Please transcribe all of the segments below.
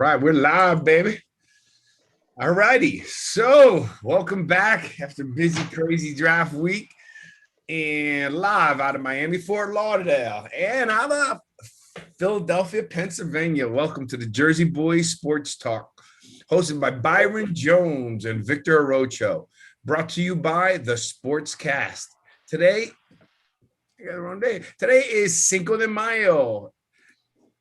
Right, we're live, baby. All righty. So, welcome back after busy, crazy draft week and live out of Miami, Fort Lauderdale, and out of Philadelphia, Pennsylvania. Welcome to the Jersey Boys Sports Talk, hosted by Byron Jones and Victor Arocho, brought to you by the Sportscast. Today, I got the wrong day. Today is Cinco de Mayo,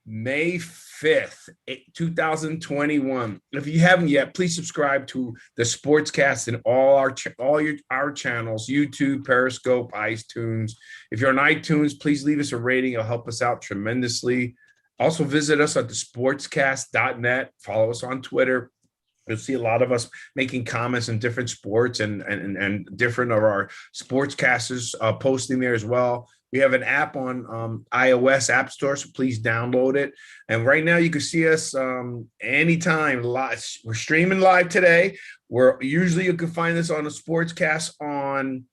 May 5th, 2021. If you haven't yet, please subscribe to the Sportscast in all our channels, YouTube, Periscope, iTunes. If you're on iTunes, please leave us a rating. It'll help us out tremendously. Also visit us at thesportscast.net. Follow us on Twitter. You'll see a lot of us making comments on different sports and different of our sportscasters posting there as well. We have an app on iOS App Store, so please download it. And right now you can see us anytime live. We're streaming live today. Usually you can find us on the Sportscast on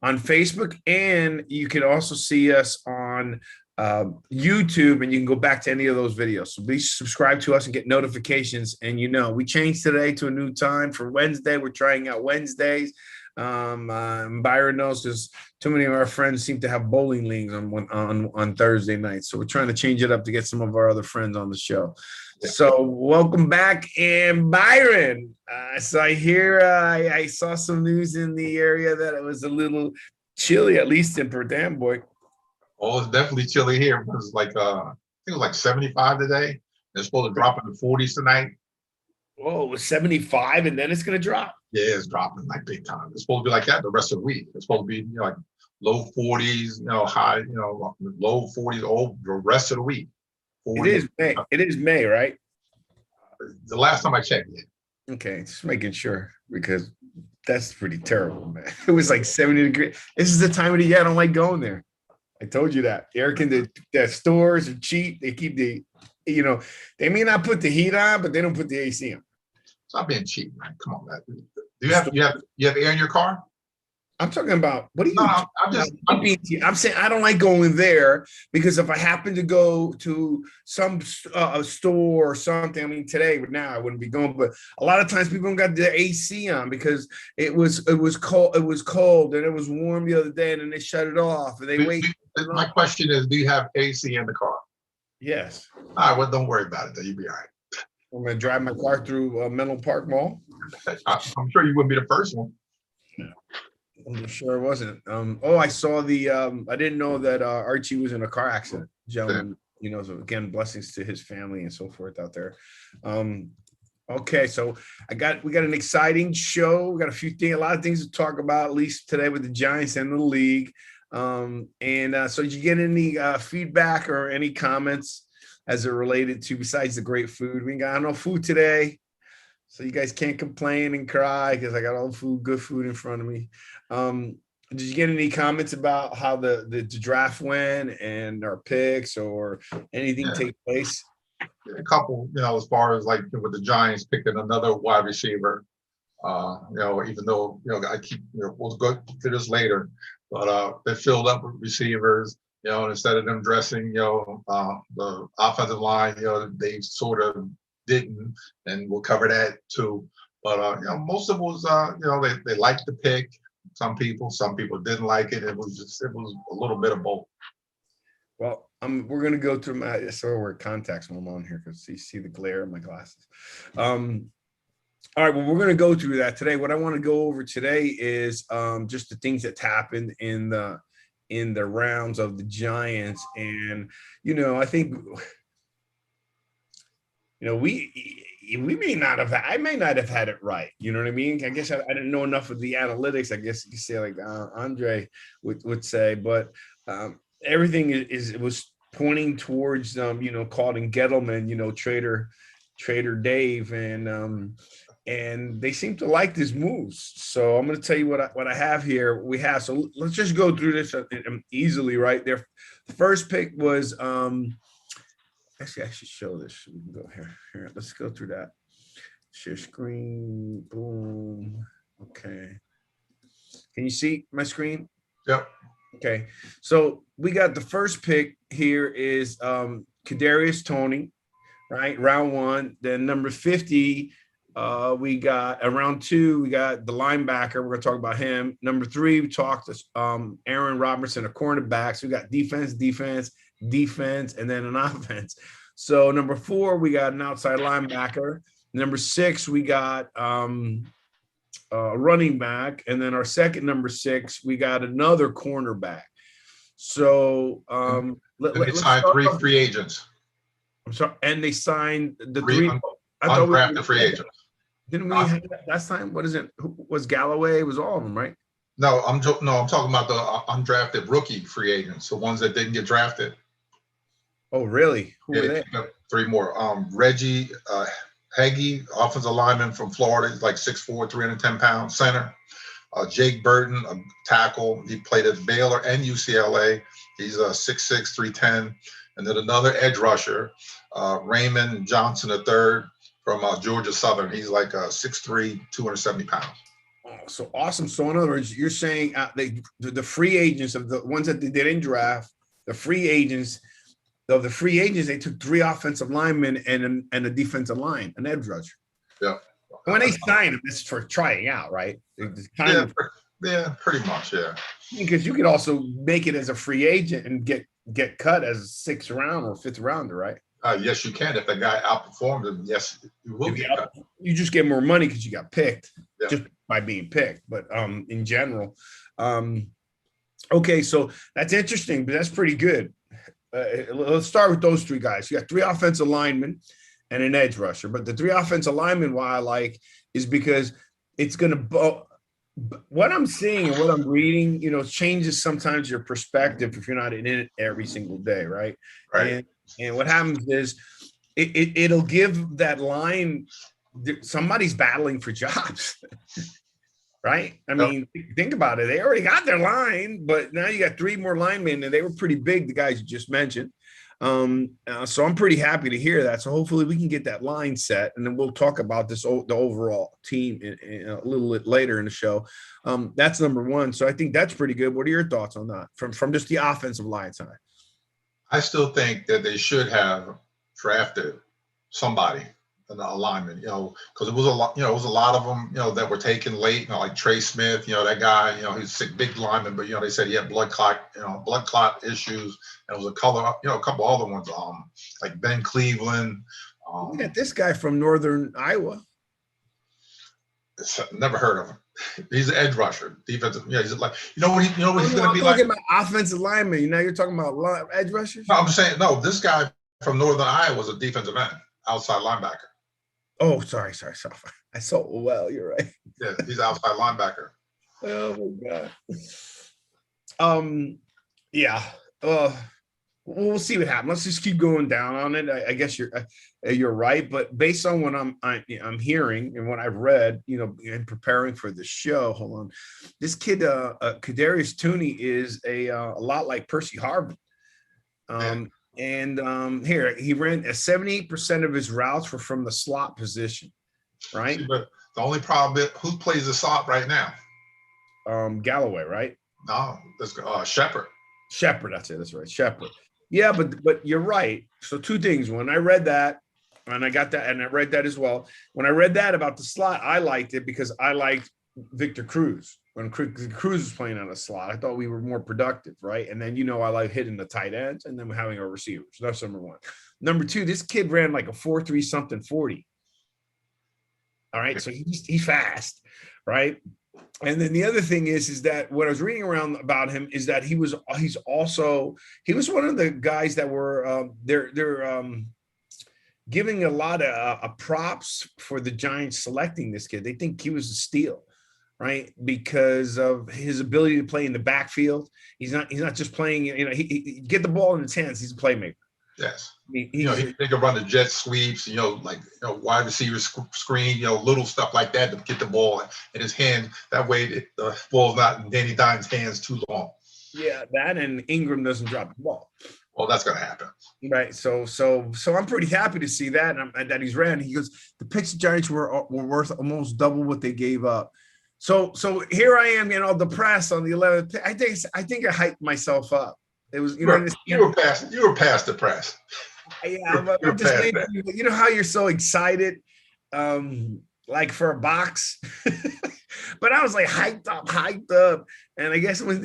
Facebook, and you can also see us on YouTube, and you can go back to any of those videos. So please subscribe to us and get notifications. And we changed today to a new time for Wednesday. We're trying out Wednesdays. Byron knows because too many of our friends seem to have bowling leagues on Thursday nights, so we're trying to change it up to get some of our other friends on the show. So welcome back. And Byron, so I hear I saw some news in the area that it was a little chilly, at least in Perdam, boy. Oh, it's definitely chilly here. It was like I think it was like 75 today. It's supposed to drop in the 40s tonight. Whoa, it was 75 and then it's gonna drop. Yeah, it's dropping like big time. It's supposed to be like that the rest of the week. It's supposed to be like low 40s, high, low 40s all the rest of the week. 40. It is May. It is May, right? The last time I checked, yeah. Okay, just making sure because that's pretty terrible, man. It was like 70 degrees. This is the time of the year I don't like going there. I told you that. Eric and the stores are cheap. They keep they may not put the heat on, but they don't put the AC on. Stop being cheap, man. Come on, man. Do you have air in your car? I'm talking about what are you? No, I'm saying I don't like going there because if I happen to go to some store or something, I mean today, but now I wouldn't be going. But a lot of times people don't got their AC on because it was cold. It was cold and it was warm the other day, and then they shut it off and they wait. My question is, do you have AC in the car? Yes. All right, well, don't worry about it. Then you'll be all right. I'm gonna drive my car through Menlo Park Mall. I'm sure you wouldn't be the first one. No. I'm sure it wasn't. I saw I didn't know that Archie was in a car accident, gentlemen. So again, blessings to his family and so forth out there. Okay, so we got an exciting show. We got a lot of things to talk about, at least today with the Giants and the league. So did you get any feedback or any comments as it related to besides the great food? We got no food today. So you guys can't complain and cry because I got all the good food in front of me. Did you get any comments about how the draft went and our picks or anything take place? A couple, as far as like with the Giants picking another wide receiver, even though, I keep, we'll go to this later, but they filled up with receivers, instead of them dressing, the offensive line, they sort of didn't, and we'll cover that too. But most of it was they liked the pick. Some people didn't like it. It was a little bit of both. Well, we're gonna go through my wear contacts when I'm on here because you see the glare in my glasses. All right, well, we're gonna go through that today. What I want to go over today is just the things that happened in the rounds of the Giants, and I think. We may not have. I may not have had it right. You know what I mean? I guess I didn't know enough of the analytics. I guess you could say like Andre would say, but everything it was pointing towards calling Gettleman, Trader Dave, and they seem to like his moves. So I'm going to tell you what I have here. So let's just go through this easily. Right there, the first pick was. Actually, I should show this. We can go here. Let's go through that. Share screen. Boom. Okay. Can you see my screen? Yep. Okay. So we got the first pick here is Kadarius Toney, right? Round one. Then number 50, we got round two, we got the linebacker. We're going to talk about him. Number three, we talked Aaron Robertson, a cornerback. So we got defense, and then an offense. So number four, we got an outside linebacker. Number six, we got a running back. And then our second number six, we got another cornerback. So they signed three free agents. I'm sorry, and they signed the three undrafted free agents. Didn't we have that last time? What is it? Who was Galloway? It was all of them, right? No, I'm talking about the undrafted rookie free agents, the ones that didn't get drafted. Oh, really? Who were they? Three more. Reggie Heggie, offensive lineman from Florida, like 6'4", 310 pounds, center. Jake Burton, a tackle. He played at Baylor and UCLA. He's 6'6", 310. And then another edge rusher, Raymond Johnson III from Georgia Southern. He's like 6'3", 270 pounds. Oh, so awesome. So in other words, you're saying the free agents of the ones that they didn't draft, the free agents, they took three offensive linemen and a defensive line, an edge rusher. Yeah. When they sign them, it's for trying out, right? Yeah, pretty much, yeah. Because you could also make it as a free agent and get cut as a sixth round or fifth rounder, right? Yes, you can. If the guy outperformed him, yes, you will get cut. You just get more money because you got picked just by being picked. But in general, okay, so that's interesting, but that's pretty good. Let's start with those three guys. You got three offensive linemen and an edge rusher. But the three offensive linemen, why I like is because it's going to what I'm seeing and what I'm reading, changes sometimes your perspective if you're not in it every single day, right? Right. And what happens is it'll give that line, somebody's battling for jobs, right? I mean, think about it. They already got their line, but now you got three more linemen, and they were pretty big, the guys you just mentioned. So I'm pretty happy to hear that. So hopefully we can get that line set, and then we'll talk about the overall team in a little bit later in the show. That's number one. So I think that's pretty good. What are your thoughts on that from just the offensive line side? I still think that they should have drafted somebody, an alignment, because it was a lot, it was a lot of them, that were taken late, like Trey Smith, that guy, he's a big lineman, but they said he had blood clot issues, and it was a couple other ones, like Ben Cleveland. We got this guy from Northern Iowa. Never heard of him. He's an edge rusher, defensive. Yeah, he's like, what he's going to be like. Talking about offensive lineman. Now you're talking about edge rushers. No, I'm saying this guy from Northern Iowa was a defensive end, outside linebacker. Oh, sorry. I saw. Well, you're right. Yeah, he's an outside linebacker. Oh my god. Yeah. We'll see what happens. Let's just keep going down on it. I guess you're right, but based on what I'm hearing and what I've read, in preparing for the show. Hold on, this kid, Kadarius Toney, is a lot like Percy Harvin. And here he ran 78% of his routes were from the slot position, right? But the only problem is who plays the slot right now? Galloway, right? No, that's Shepard. Shepard, that's it. That's right, Shepard. Yeah, but you're right. So two things. When I read that, and I got that, and I read that as well. When I read that about the slot, I liked it because I liked Victor Cruz. When Cruz was playing on a slot, I thought we were more productive, right? And then I like hitting the tight ends and then having our receivers. That's number one. Number two, this kid ran like a 4.3 something 40. All right, so he's fast, right? And then the other thing is that what I was reading around about him is that he was one of the guys that were they're giving a lot of props for the Giants selecting this kid. They think he was a steal, right? Because of his ability to play in the backfield. He's not just playing, he get the ball in his hands. He's a playmaker. Yes. They can run the jet sweeps, wide receiver screen, little stuff like that to get the ball in his hand. That way the ball's not in Danny Dimes' hands too long. Yeah, that and Ingram doesn't drop the ball. Well, that's going to happen. Right. So I'm pretty happy to see that and that he's ran. He goes, the Pittsburgh Giants were worth almost double what they gave up. So here I am, depressed on the 11th. I think I hyped myself up. It was, you were past the press. Yeah, You're I'm just past saying, that. you know how you're so excited, like for a box, but I was like hyped up, and I guess when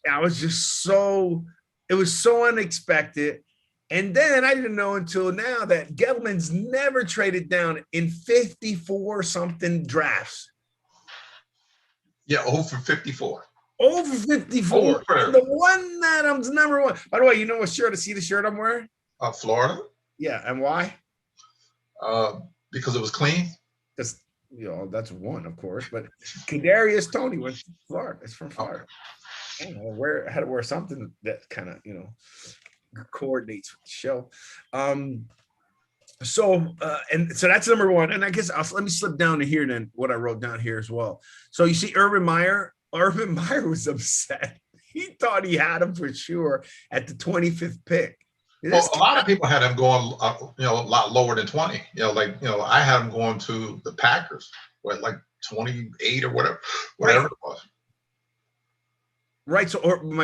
I was just so, it was so unexpected, and then I didn't know until now that Gettleman's never traded down in 54 something drafts, Yeah, 0 for 54. over 54, and Over the one that I'm number one. By the way, you know what shirt? See the shirt I'm wearing? Florida, Yeah, and why? uh, because it was clean. Because that's one, of course, but Kadarius Toney went to Florida. It's from Florida. I don't know, had to wear something that kind of coordinates with the show. And so that's number one. And I guess let me slip down to here then what I wrote down here as well. So you see Urban Meyer was upset. He thought he had him for sure at the 25th pick. Well, a lot of people had him going, a lot lower than 20. I had him going to the Packers, like 28 or whatever Right. it was. Right. So,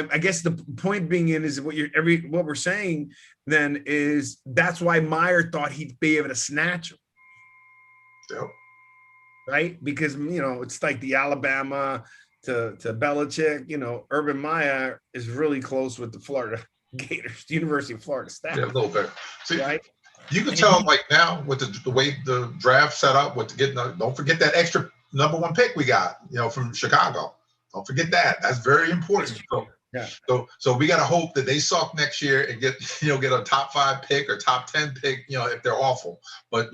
I guess the point being is what we're saying then is that's why Meyer thought he'd be able to snatch him. Yep. Right. Because, it's like the Alabama to Belichick, Urban Meyer is really close with the Florida Gators, the University of Florida staff. Yeah, a little bit. See, right. You can tell like now with the way the draft set up, don't forget that extra number one pick we got, from Chicago. Don't forget that. That's very important. So we got to hope that they suck next year and get a top 5 pick or top 10 pick, if they're awful. But,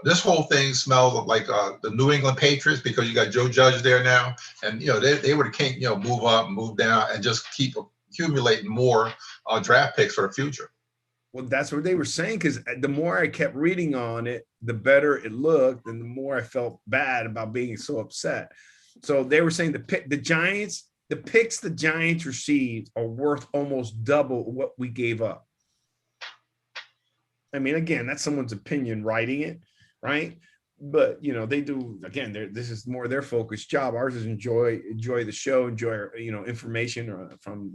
this whole thing smells like the New England Patriots because you got Joe Judge there now. And, they would have move up, move down, and just keep accumulating more draft picks for the future. Well, that's what they were saying, because the more I kept reading on it, the better it looked, and the more I felt bad about being so upset. So they were saying the picks the Giants received are worth almost double what we gave up. I mean, again, that's someone's opinion writing it, right? But they do, again, this is more their focused job. Ours is enjoy the show, enjoy information from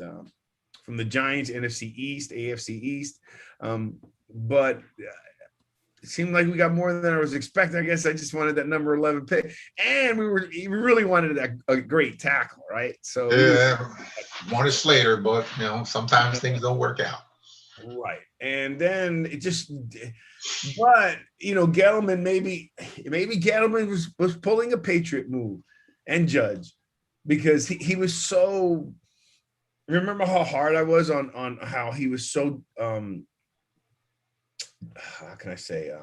the Giants, NFC East, AFC East. But it seemed like we got more than I was expecting. I guess I just wanted that number 11 pick, and we really wanted a great tackle, right? So wanted Slater, but sometimes things don't work out. Right, and then it just, but Gettleman maybe Gettleman was pulling a Patriot move, and Judge, because he was so. Remember how hard I was on how he was so how can I say, I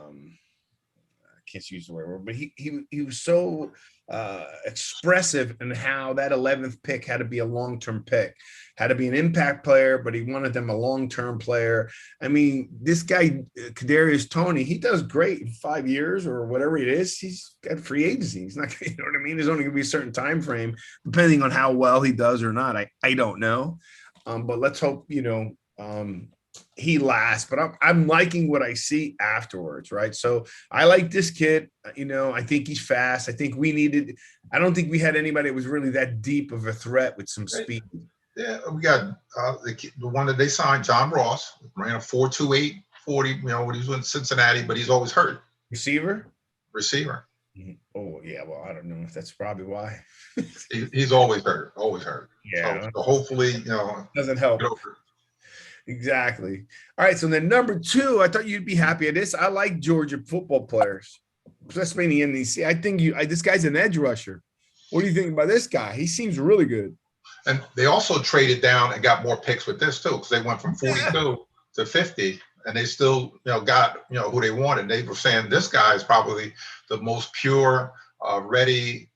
can't use the word, but he was so expressive in how that 11th pick had to be a long-term pick, had to be an impact player, but he wanted them a long-term player. I mean, this guy, Kadarius Toney, he does great in 5 years or whatever it is. He's got free agency. He's not, you know what I mean? There's only going to be a certain time frame, depending on how well he does or not. I don't know. But let's hope, he lasts, but I'm liking what I see afterwards, right? So I like this kid. I think he's fast. I think I don't think we had anybody that was really that deep of a threat with some speed. Yeah, we got the one that they signed, John Ross, ran a 4.28 40. When he was in Cincinnati, but he's always hurt. Receiver. Oh yeah, well, I don't know if that's probably why. he's always hurt. Yeah. So hopefully, doesn't help. Exactly. All right. So then number 2, I thought you'd be happy at this. I like Georgia football players, especially in the NEC. I think this guy's an edge rusher. What do you think about this guy? He seems really good. And they also traded down and got more picks with this too, because they went from 42 to 50, and they still, got who they wanted. They were saying this guy is probably the most pure, ready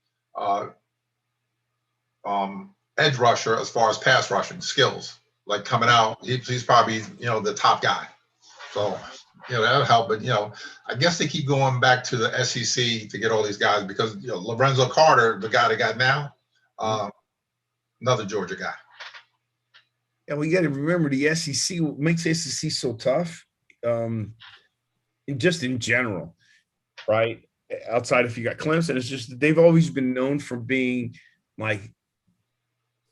edge rusher as far as pass rushing skills. Like coming out, he's probably the top guy. So that'll help. But I guess they keep going back to the SEC to get all these guys because Lorenzo Carter, the guy they got now, another Georgia guy. And we got to remember the SEC makes the SEC so tough, just in general, right? Outside if you got Clemson, it's just they've always been known for being like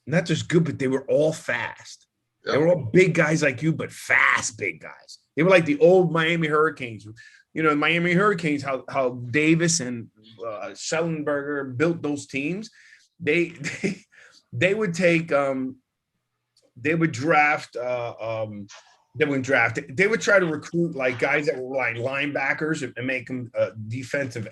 not just good, but they were all fast. Yep. They were all big guys like you, but fast big guys. They were like the old Miami Hurricanes. You know, Miami Hurricanes, how Davis and Schellenberger built those teams. They they would take they would draft they would draft. They would try to recruit like guys that were like linebackers and make them defensive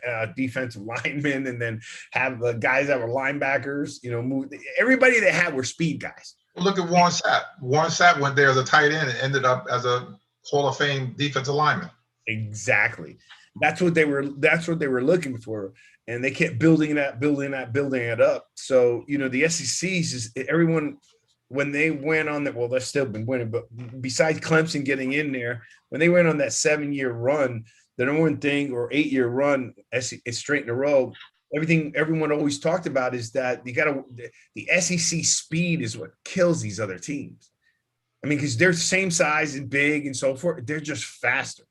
linemen, and then have the guys that were linebackers. You know, move. Everybody they had were speed guys. Look at Warren Sapp. Warren Sapp went there as a tight end and ended up as a Hall of Fame defensive lineman. Exactly. That's what they were looking for. And they kept building it up. So, you know, the SECs is everyone when they went on that, well, they've still been winning, but besides Clemson getting in there, when they went on that 7-year run, the number one thing, or 8-year run, straight in a row, everyone always talked about is that the SEC speed is what kills these other teams. I mean, because they're the same size and big and so forth. They're just faster.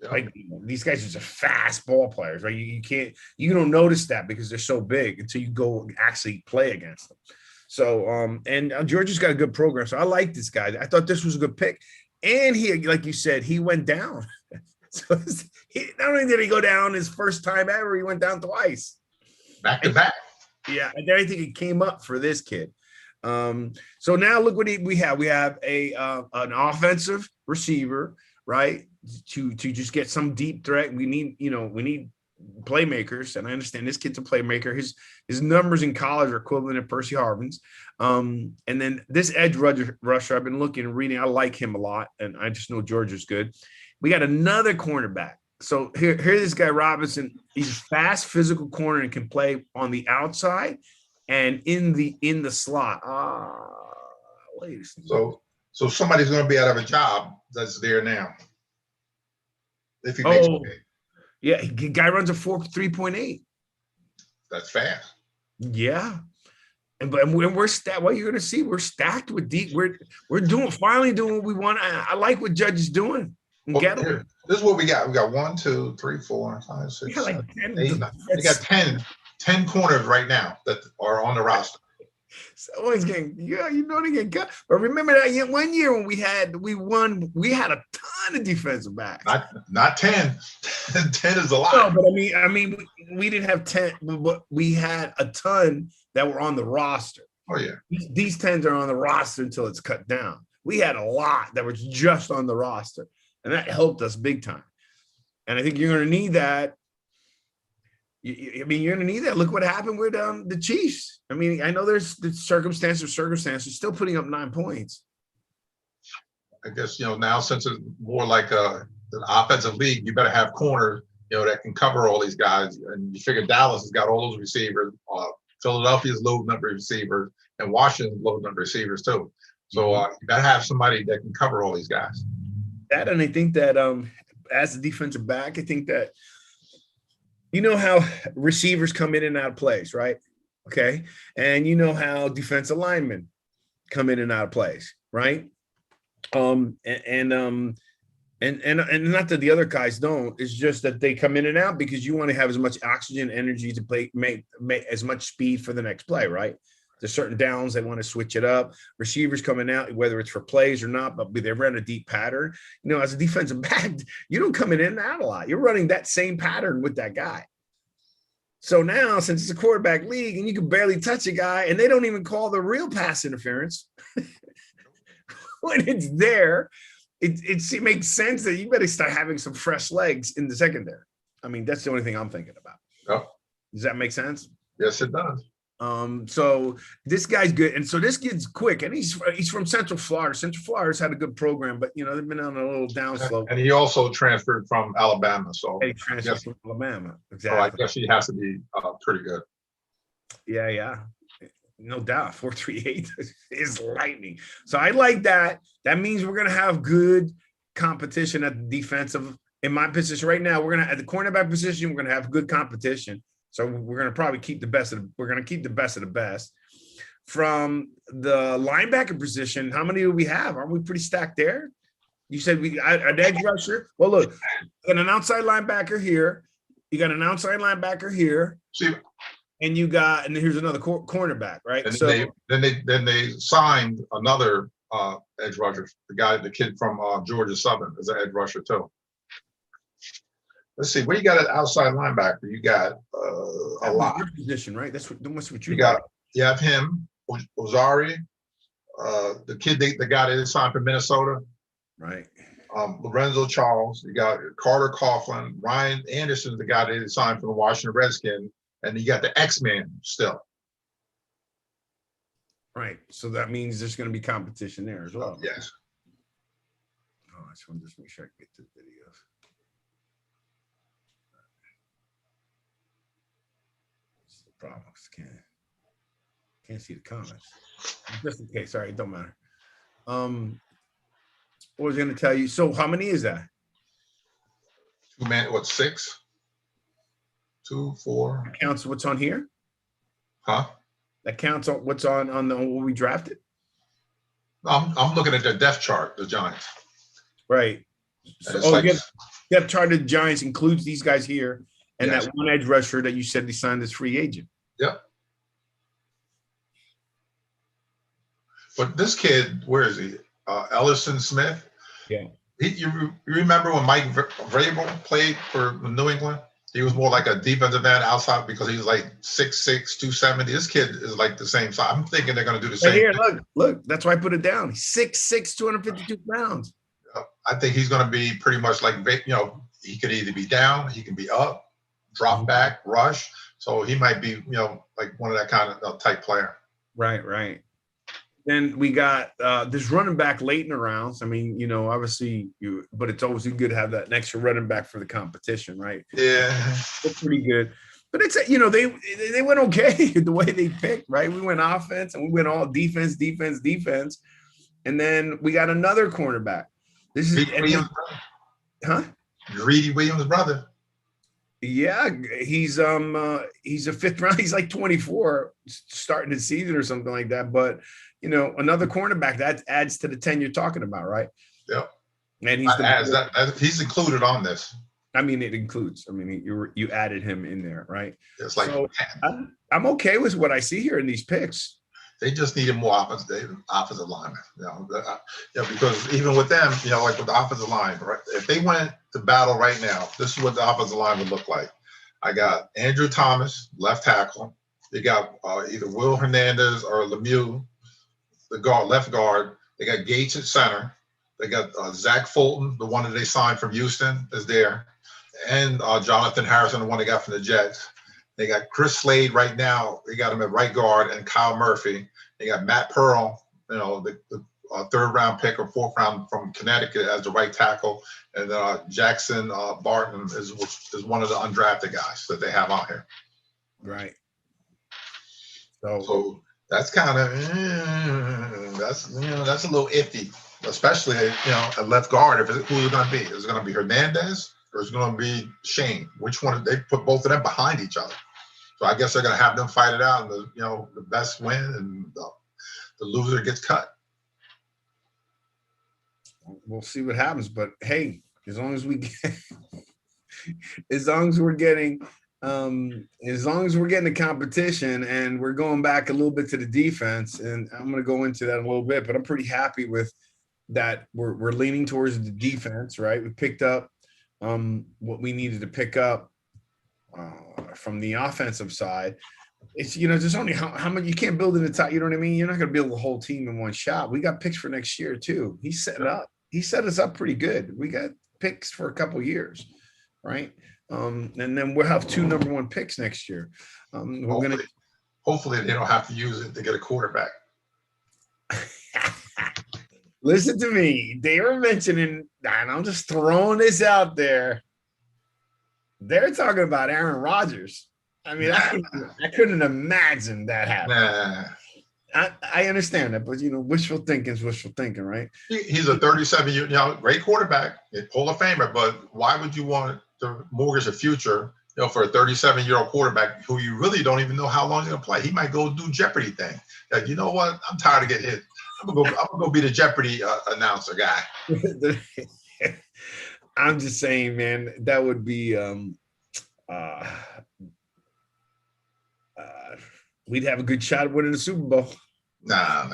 Yeah. Like these guys are just fast ball players, right? You don't notice that because they're so big until you go actually play against them. So, and Georgia's got a good program. So I like this guy. I thought this was a good pick. And he, like you said, he went down. So not only did he go down his first time ever, he went down twice. Back to back. Yeah. And then I think it came up for this kid. So now look what we have. We have an offensive receiver, right? To just get some deep threat. We need playmakers, and I understand this kid's a playmaker. His numbers in college are equivalent to Percy Harvin's. And then this edge rusher, I've been looking and reading. I like him a lot, and I just know Georgia's good. We got another cornerback. So here this guy Robinson. He's a fast, physical corner and can play on the outside and in the slot. Wait a second. So somebody's going to be out of a job that's there now. If he makes okay. Yeah, guy runs a 3.8. That's fast. Yeah, and we're stacked. What you're going to see, we're stacked with deep. We're finally doing what we want. I like what Judge is doing. This is what we got. We got 1, 2, 3, 4, 5, 6, 7, 8, 9. We got 10 corners right now that are on the roster. Someone's getting, they're getting cut. But remember that one year when we had a ton of defensive backs. Not 10. 10 is a lot. No, but I mean, we didn't have 10, but we had a ton that were on the roster. Oh yeah. These 10s are on the roster until it's cut down. We had a lot that was just on the roster, and that helped us big time. And I think you're going to need that. You're going to need that. Look what happened with the Chiefs. I mean, I know there's the circumstances, still putting up 9 points. I guess, now since it's more like an offensive league, you better have corners, that can cover all these guys. And you figure Dallas has got all those receivers. Philadelphia's low number of receivers, and Washington's low number of receivers too. So you better have somebody that can cover all these guys. That, and I think that as a defensive back, I think that how receivers come in and out of plays, right? Okay. And how defensive linemen come in and out of plays, right? And not that the other guys don't, it's just that they come in and out because you want to have as much oxygen, energy to play, make as much speed for the next play, right? There's certain downs they want to switch it up. Receivers coming out, whether it's for plays or not, but they run a deep pattern. As a defensive back, you don't come in and out a lot. You're running that same pattern with that guy. So now, since it's a quarterback league and you can barely touch a guy, and they don't even call the real pass interference when it's there, it makes sense that you better start having some fresh legs in the secondary. I mean, that's the only thing I'm thinking about. Yep. Does that make sense? Yes, it does. So this guy's good, and so this kid's quick, and he's from Central Florida. Central Florida's had a good program, but they've been on a little downslope. And he also transferred from Alabama, so he transferred from Alabama. Exactly. So I guess he has to be pretty good. Yeah, no doubt. 4.38 is lightning. So I like that. That means we're gonna have good competition at the defensive. In my position right now, we're gonna at the cornerback position, we're gonna have good competition. So we're going to probably keep the best of the best. From the linebacker position, how many do we have? Aren't we pretty stacked there? You said an edge rusher. Well, look, you got an outside linebacker here. You got an outside linebacker here. See, and here's another cornerback, right? And then they signed another edge rushers. The kid from Georgia Southern is an edge rusher too. Let's see, what you got at outside linebacker? You got a lot. Your position, right? That's what You got. You have him, Ozari, the kid, the guy that is signed for Minnesota. Right. Lorenzo Charles. You got Carter Coughlin. Ryan Anderson, the guy that is signed for the Washington Redskins. And you got the X-Man still. Right. So that means there's going to be competition there as well. Yes. Oh, I just want to make sure I can get to the videos. This is the problem. Can't see the comments. Just in case. Sorry, it don't matter. What was I going to tell you? So how many is that? 2 man, what, 6? 2, 4. That counts what's on here? Huh? That counts on what's on the what we drafted? I'm looking at the depth chart, the Giants. Right. So, depth chart of the Giants includes these guys here and yes. That one edge rusher that you said they signed as free agent. Yep. But this kid, where is he? Ellison Smith. Yeah. You remember when Mike Vrabel played for New England? He was more like a defensive end outside because he was like 6'6", 270. This kid is like the same size. I'm thinking they're going to do the same. Here, look. That's why I put it down. He's 6'6", 252 pounds. I think he's going to be pretty much like, he could either be down, he can be up, drop back, rush. So he might be, like one of that kind of type player. Right. Then we got this running back late in the rounds. I mean, obviously but it's always good to have that extra running back for the competition, right? Yeah. They're pretty good. But it's, they went okay the way they picked, right? We went offense and we went all defense. And then we got another cornerback. This is Williams' huh? Greedy Williams' brother. Yeah, he's a 5th round. He's like 24 starting the season or something like that. But another cornerback that adds to the 10 you're talking about, right? Yep. And he's included on this. I mean, it includes. I mean, you added him in there, right? It's like so I'm okay with what I see here in these picks. They just needed more offensive linemen, because even with them, like with the offensive line, right? If they went to battle right now, this is what the offensive line would look like. I got Andrew Thomas, left tackle. They got either Will Hernandez or Lemieux, the left guard. They got Gates at center. They got Zach Fulton, the one that they signed from Houston, is there, and Jonathan Harrison, the one they got from the Jets. They got Chris Slade right now. They got him at right guard, and Kyle Murphy. They got Matt Pearl, the 3rd round pick or 4th round from Connecticut as the right tackle, and Jackson Barton is one of the undrafted guys that they have on here. Right. So that's kind of that's a little iffy, especially at left guard. Who's it going to be? Is it going to be Hernandez? Or is it going to be Shane? Which one? They put both of them behind each other. So I guess they're going to have them fight it out, and the best win, and the loser gets cut. We'll see what happens, but hey, as long as we're getting the competition, and we're going back a little bit to the defense, and I'm going to go into that in a little bit, but I'm pretty happy with that. We're leaning towards the defense, right? We picked up what we needed to pick up from the offensive side. It's there's only how much you can't build in the top. You know what I mean? You're not going to build the whole team in one shot. We got picks for next year too. He set it up. He set us up pretty good. We got picks for a couple years, right? And then we'll have 2 number 1 picks next year. Hopefully they don't have to use it to get a quarterback. Listen to me. They were mentioning, and I'm just throwing this out there. They're talking about Aaron Rodgers. I mean, I couldn't imagine that happening. I understand that, but wishful thinking is wishful thinking, right? He's a 37-year, great quarterback, Hall of Famer. But why would you want to mortgage a future, for a 37-year-old quarterback who you really don't even know how long he's gonna play? He might go do Jeopardy thing. Like, you know what? I'm tired of getting hit. I'm gonna go be the Jeopardy announcer guy. I'm just saying, man, that would be we'd have a good shot at winning the Super Bowl. Nah.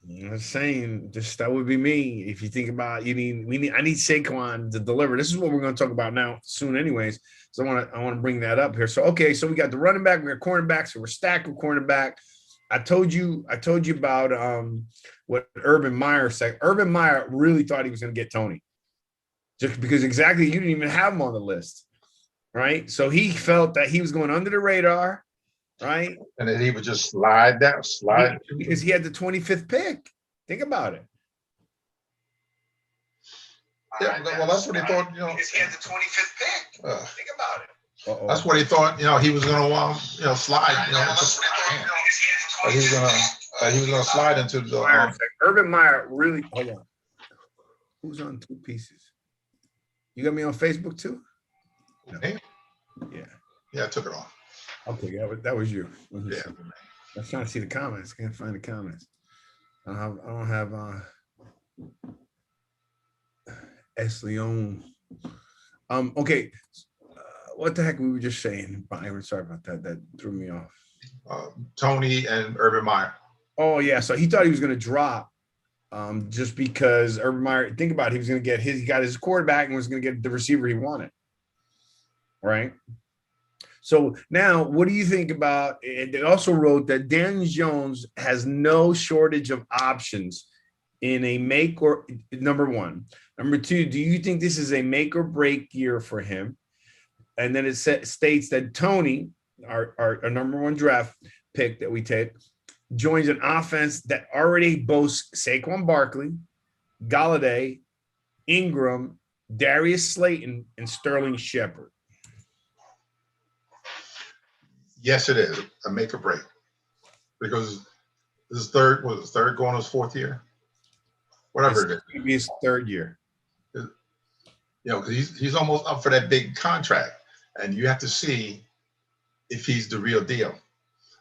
I'm saying just that would be me. If you think about, I need Saquon to deliver. This is what we're going to talk about now soon, anyways. So I want to bring that up here. So okay, so we got the running back, we got cornerback, so we're stacked with cornerback. I told you about what Urban Meyer said. Urban Meyer really thought he was going to get Tony, just because exactly you didn't even have him on the list, right? So he felt that he was going under the radar, right? And then he would just slide. Because he had the 25th pick. Think about it. Yeah, well, that's what he thought. Because he had the 25th pick. Think about it. Uh-oh. That's what he thought. He was going to slide. He was going to slide into the. Urban Meyer really. Hold on. Who's on two pieces? You got me on Facebook too? No. Yeah, I took it off. Okay, that was you. Yeah. I'm trying to see the comments. Can't find the comments. I don't have S. Leon. Okay. What the heck we were just saying, Byron? Sorry about that. That threw me off. Tony and Urban Meyer. Oh yeah, so he thought he was going to drop, just because Urban Meyer. Think about it, he was going to get he got his quarterback and was going to get the receiver he wanted, right? So now, what do you think about? It also wrote that Daniel Jones has no shortage of options in a make or number one. Number two, do you think this is a make or break year for him? And then it states that Tony, our number one draft pick that we take, joins an offense that already boasts Saquon Barkley, Galladay, Ingram, Darius Slayton, and Sterling Shepard. Yes, it is a make or break, because this is third going his fourth year, whatever it is. It'll be his third year. Because he's almost up for that big contract, and you have to see if he's the real deal.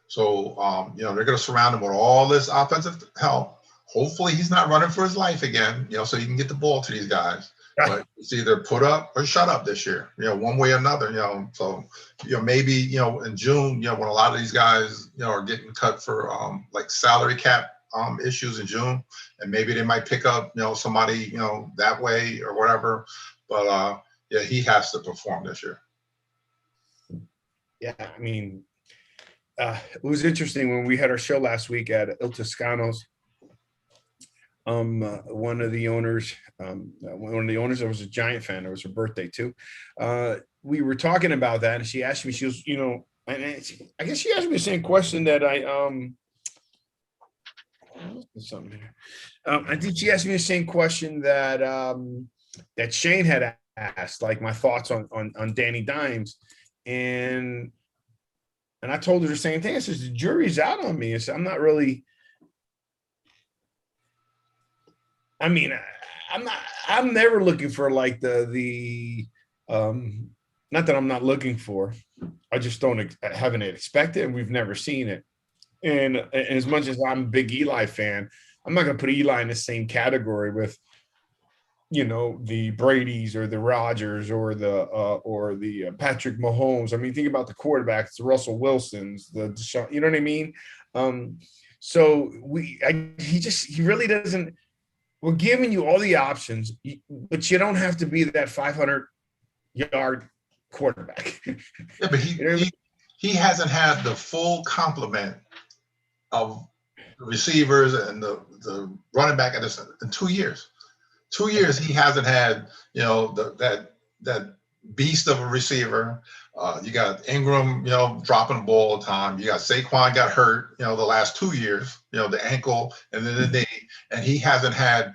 So they're going to surround him with all this offensive help. Hopefully, he's not running for his life again. So he can get the ball to these guys. But it's either put up or shut up this year, one way or another, So, maybe, in June, when a lot of these guys, are getting cut for like salary cap issues in June, and maybe they might pick up, somebody, that way or whatever. But he has to perform this year. Yeah, I mean, it was interesting when we had our show last week at Il Toscano's. One of the owners, that was a Giant fan. It was her birthday too. We were talking about that, and she asked me. She was, I guess she asked me the same question that something here. I think she asked me the same question that that Shane had asked, like my thoughts on Danny Dimes, and I told her the same thing. I said the jury's out on me. I said I'm not really. I mean, I'm never looking for like the not that I'm not looking for, I just haven't expected, and we've never seen it. And as much as I'm a big Eli fan, I'm not going to put Eli in the same category with, the Bradys or the Rodgers or the Patrick Mahomes. I mean, think about the quarterbacks, the Russell Wilsons, the Deshaun, you know what I mean? So he really doesn't. We're giving you all the options, but you don't have to be that 500-yard quarterback. Yeah, but he hasn't had the full complement of receivers and the running back in 2 years. 2 years he hasn't had, that beast of a receiver. You got Ingram, dropping the ball all the time. You got Saquon got hurt, the last 2 years, the ankle and then the knee, and he hasn't had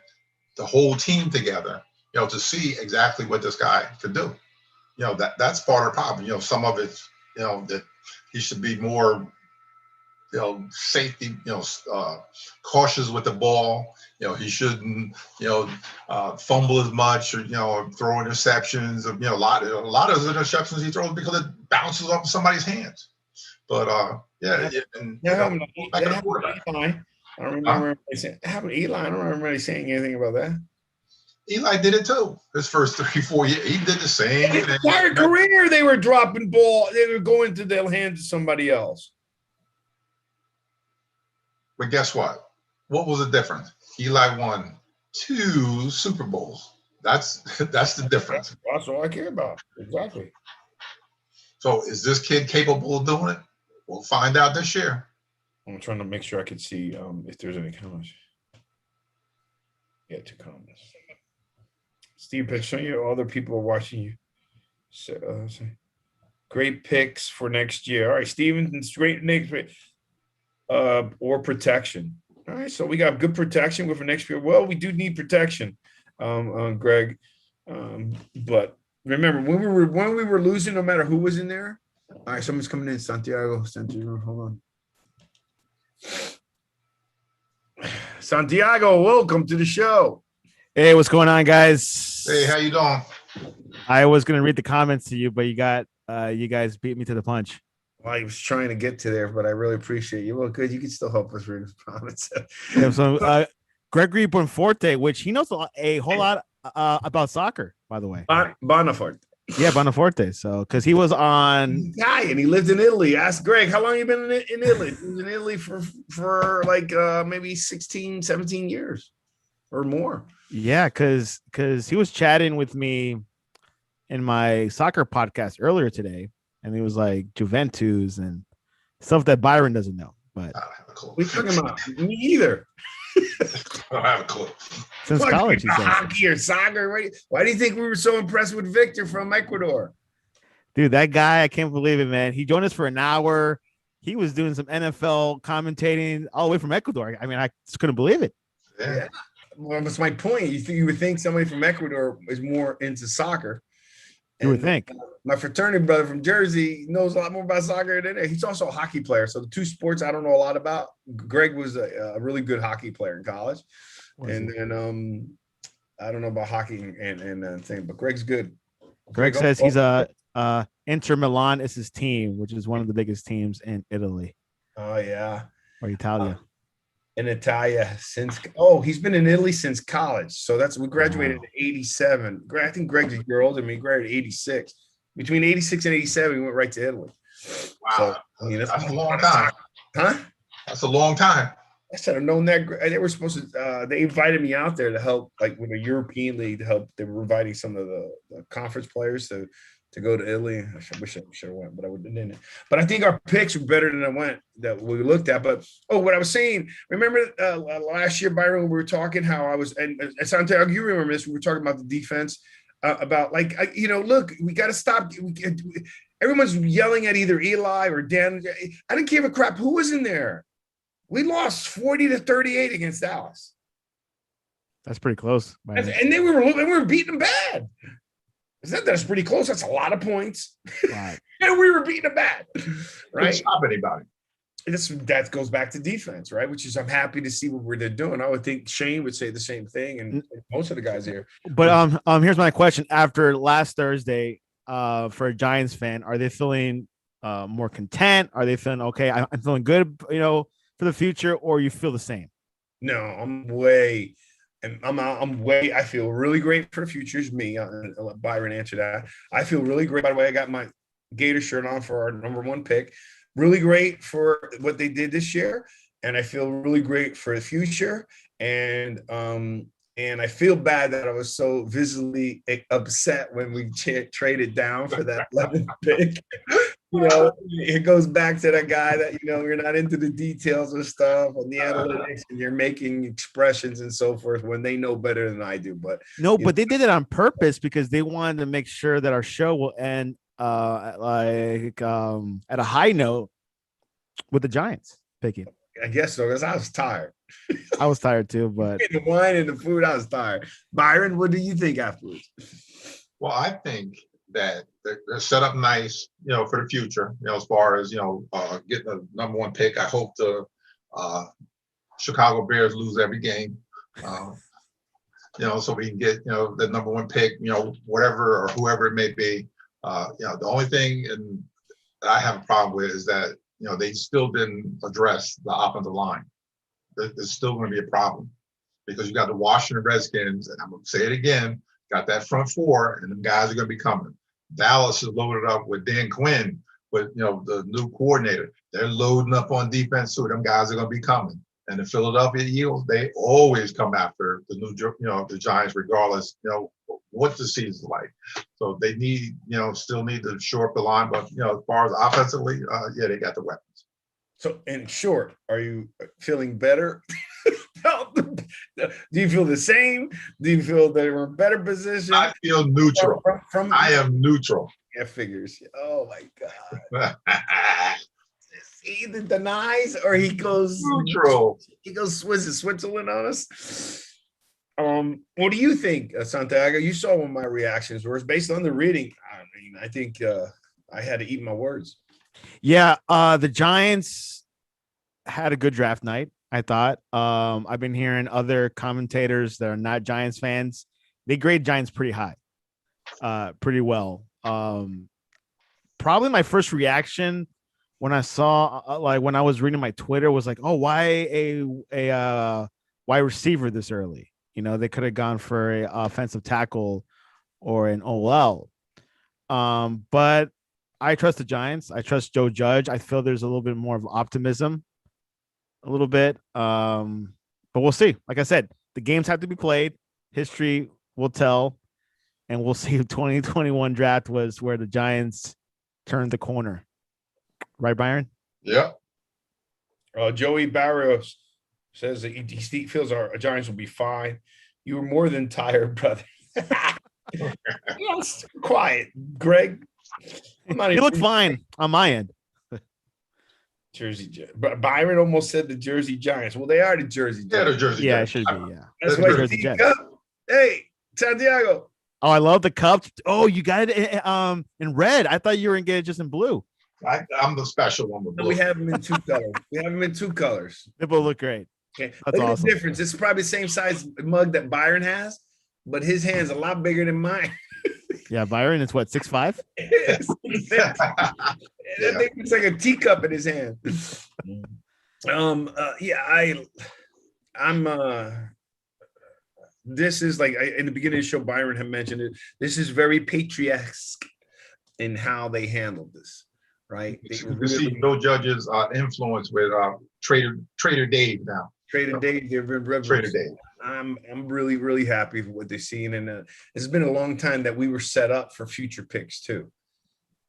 the whole team together, to see exactly what this guy could do. That's part of the problem. Some of it's, that he should be more, safety, cautious with the ball. He shouldn't, fumble as much or, throw interceptions. A lot of those interceptions he throws because it bounces off somebody's hands. But I don't remember Eli. I don't remember saying anything about that. Eli did it too. His first 3-4 years, he did the same. His entire career, they were dropping ball. They were going to their hands to somebody else. But guess what? what was the difference? Eli won 2 Super Bowls. That's the difference. That's all I care about. Exactly. So is this kid capable of doing it? We'll find out this year. I'm trying to make sure I can see if there's any comments. Yeah, 2 comments. Steve Pitch, show you other people are watching you. So, great picks for next year. All right, Steven's great next or protection. All right, so we got good protection for next year. Well, we do need protection, Greg. But remember when we were losing, no matter who was in there. All right, someone's coming in. Santiago, hold on. Santiago, welcome to the show. Hey, what's going on, guys? Hey, how you doing? I was gonna read the comments to you, but you guys beat me to the punch. Well, I was trying to get to there, but I really appreciate you. Well, good. You can still help us read the comments. Yeah, so Gregory Bonforte, which he knows a whole lot about soccer, by the way. Bonafort. Yeah, Bonaforte. So, because he was on Italian, he lived in Italy. Ask Greg, how long you been in Italy? He was in Italy for like maybe 16, 17 years or more. Yeah, because he was chatting with me in my soccer podcast earlier today, and he was like Juventus and stuff that Byron doesn't know. But I don't have a clue. What are you talking about? Me either. I don't have a clue. since college, he says. Hockey or soccer. Why do you think we were so impressed with Victor from Ecuador? Dude, that guy, I can't believe it, man. He joined us for an hour. He was doing some NFL commentating all the way from Ecuador. I mean, I just couldn't believe it. Yeah. Well, that's my point. You would think somebody from Ecuador is more into soccer. You would think. My fraternity brother from Jersey knows a lot more about soccer than he's also a hockey player. So the 2 sports I don't know a lot about. Greg was a really good hockey player in college. And then I don't know about hockey and thing, but Greg's good. Greg says he's Inter Milan is his team, which is one of the biggest teams in Italy. Oh yeah. Or Italia. In Italia he's been in Italy since college. So we graduated in 87. I think Greg's a year older than me. Graduated in 86. Between 86 and 87, we went right to Italy. Wow. So, I mean, that's a long time. Huh? That's a long time. I should have known that. They were supposed to. They invited me out there to help, like with a European league, to help. They were inviting some of the conference players to go to Italy. I wish I should have went, but I didn't. But I think our picks were better than I went that we looked at. But what I was saying, remember last year, Byron, we were talking how I was, and Santiago, you remember this? We were talking about the defense, about look, we got to stop. Everyone's yelling at either Eli or Dan. I didn't give a crap who was in there. We lost 40-38 against Dallas. That's pretty close. And then we were beating them bad. That's pretty close. That's a lot of points. Right. And we were beating them bad. Right. Couldn't stop anybody. That goes back to defense, right? Which is I'm happy to see what they're doing. I would think Shane would say the same thing, and most of the guys here. But here's my question: after last Thursday, for a Giants fan, are they feeling more content? Are they feeling okay? I'm feeling good, for the future, or you feel the same? No, I'm way. I feel really great for the future. Is me. I'll let Byron answer that. I feel really great. By the way, I got my Gator shirt on for our number 1 pick. Really great for what they did this year, and I feel really great for the future. And I feel bad that I was so visibly upset when we traded down for that 11th pick. It goes back to that guy that you're not into the details of stuff and the analytics, and you're making expressions and so forth when they know better than I do. But they did it on purpose because they wanted to make sure that our show will end at a high note with the Giants picking. I guess so, because I was tired. I was tired too, but the wine and the food, I was tired. Byron, what do you think afterwards? Well, I think that they're set up nice, for the future, as far as, getting the number 1 pick. I hope the Chicago Bears lose every game, so we can get, the number 1 pick, whatever or whoever it may be. The only thing that I have a problem with is that, they still didn't address the offensive line. There's still going to be a problem because you got the Washington Redskins, and I'm going to say it again, got that front 4, and them guys are going to be coming. Dallas is loaded up with Dan Quinn, with the new coordinator. They're loading up on defense too. Them guys are going to be coming. And the Philadelphia Eagles, they always come after the Giants, regardless, what the season's like. So they need, still need to shore up the line. But, as far as offensively, they got the weapons. So, in short, are you feeling better? Do you feel the same? Do you feel that we're in better position? I feel neutral. I am neutral. Yeah, figures. Oh, my God. He either denies or he goes neutral. He goes Switzerland on us. What do you think, Santiago? You saw what my reactions were. Based on the reading, I think I had to eat my words. Yeah, the Giants had a good draft night, I thought. I've been hearing other commentators that are not Giants fans. They grade Giants pretty high, pretty well. Probably my first reaction when I saw, when I was reading my Twitter, was like, oh, why a wide receiver this early? They could have gone for an offensive tackle or an OL. But I trust the Giants. I trust Joe Judge. I feel there's a little bit more of optimism, a little bit. But we'll see. Like I said, the games have to be played. History will tell, and we'll see if 2021 draft was where the Giants turned the corner. Right, Byron? Yeah. Joey Barrios says that he feels our Giants will be fine. You were more than tired, brother. Quiet, Greg. You look fine on my end. Jersey, but Byron almost said the Jersey Giants. Well, they are the Jersey Giants. Yeah, the Jersey Yeah, it Giants. should be. Yeah, That's why Jersey Jets. Hey, Santiago. Oh, I love the cup. Oh, you got it in red. I thought you were gonna get it just in blue. I'm the special one with blue. We have them in two colors. They both look great. Okay. That's Look at awesome. the difference. It's probably the same size mug that Byron has, but his hand's a lot bigger than mine. Yeah, Byron is what, 6'5"? That thing looks like a teacup in his hand. This is like in the beginning of the show, Byron had mentioned it. This is very patriotic in how they handled this, right? You can see Joe Judge's influence with Trader Dave now. Trader Dave, they've been Trader Dave. I'm really, really happy with what they've seen. And it's been a long time that we were set up for future picks too.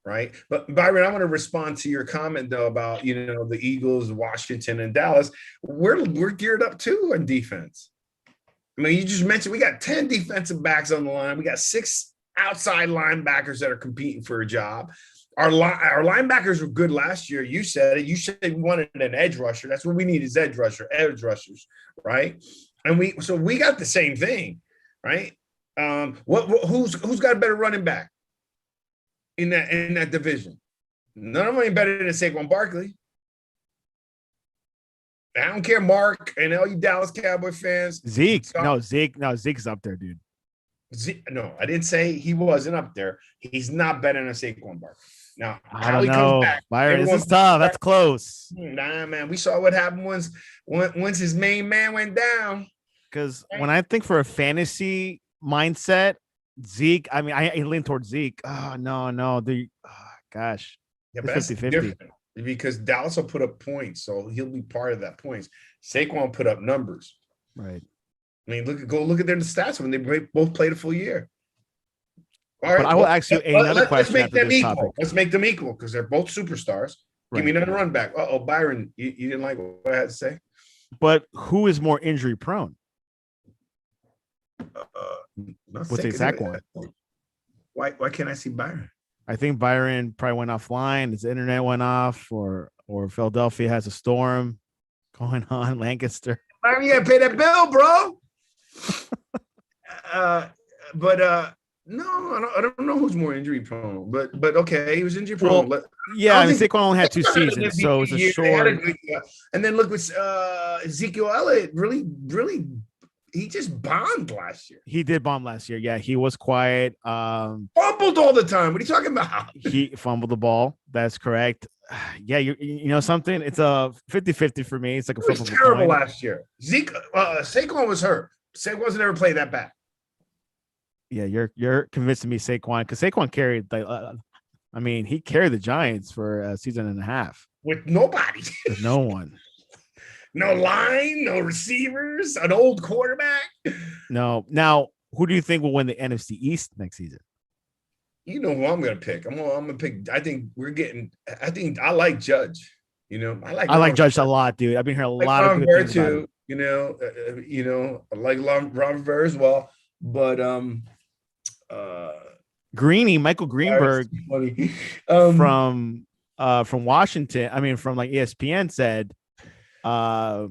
Right. But Byron, I want to respond to your comment though about, the Eagles, Washington, and Dallas. We're geared up too on defense. I mean, you just mentioned we got 10 defensive backs on the line. We got 6 outside linebackers that are competing for a job. Our linebackers were good last year. You said it. You said we wanted an edge rusher. That's what we need is edge rushers, right? And we got the same thing, right? Who's got a better running back in that division? None of them ain't better than Saquon Barkley. I don't care, Mark, and all you Dallas Cowboy fans. Zeke's up there, dude. No, I didn't say he wasn't up there. He's not better than Saquon Barkley. Now, I don't know. Byron, this is tough. That's close. Nah, man. We saw what happened once his main man went down. Because when I think for a fantasy mindset, Zeke, I mean, I lean towards Zeke. Oh, no. Gosh. Yeah, but that's 50-50. Because Dallas will put up points, so he'll be part of that points. Saquon put up numbers. Right. I mean, look at their stats when they both played a full year. All right, but I will ask you another question. Let's make them equal. Topic. Let's make them equal because they're both superstars. Right. Give me another run back. Byron, you didn't like what I had to say? But who is more injury prone? We'll say Saquon. Why can't I see Byron? I think Byron probably went offline. His internet went off, or Philadelphia has a storm going on. Lancaster. Byron, you gotta pay that bill, bro. No, I don't know who's more injury prone, but okay, he was injury prone. Well, yeah, I mean, Saquon only had 2 seasons, so it was a short. And then look what Ezekiel Elliott really, he just bombed last year. He did bomb last year. Yeah, he was quiet. Fumbled all the time. What are you talking about? He fumbled the ball. That's correct. Yeah, you know something? It's a 50-50 for me. It's like a it was terrible last year. Saquon was hurt. Saquon's never played that bad. Yeah, you're convincing me Saquon because Saquon carried he carried the Giants for a season and a half with nobody. With no one. No line, no receivers, an old quarterback. No. Now, who do you think will win the NFC East next season? You know who I'm gonna pick. I'm gonna pick. I think I like Judge. I like Judge a lot, dude. I've been hearing a lot of good things about him. I like Ron Rivera as well. But Michael Greenberg from Washington. I mean, from like ESPN said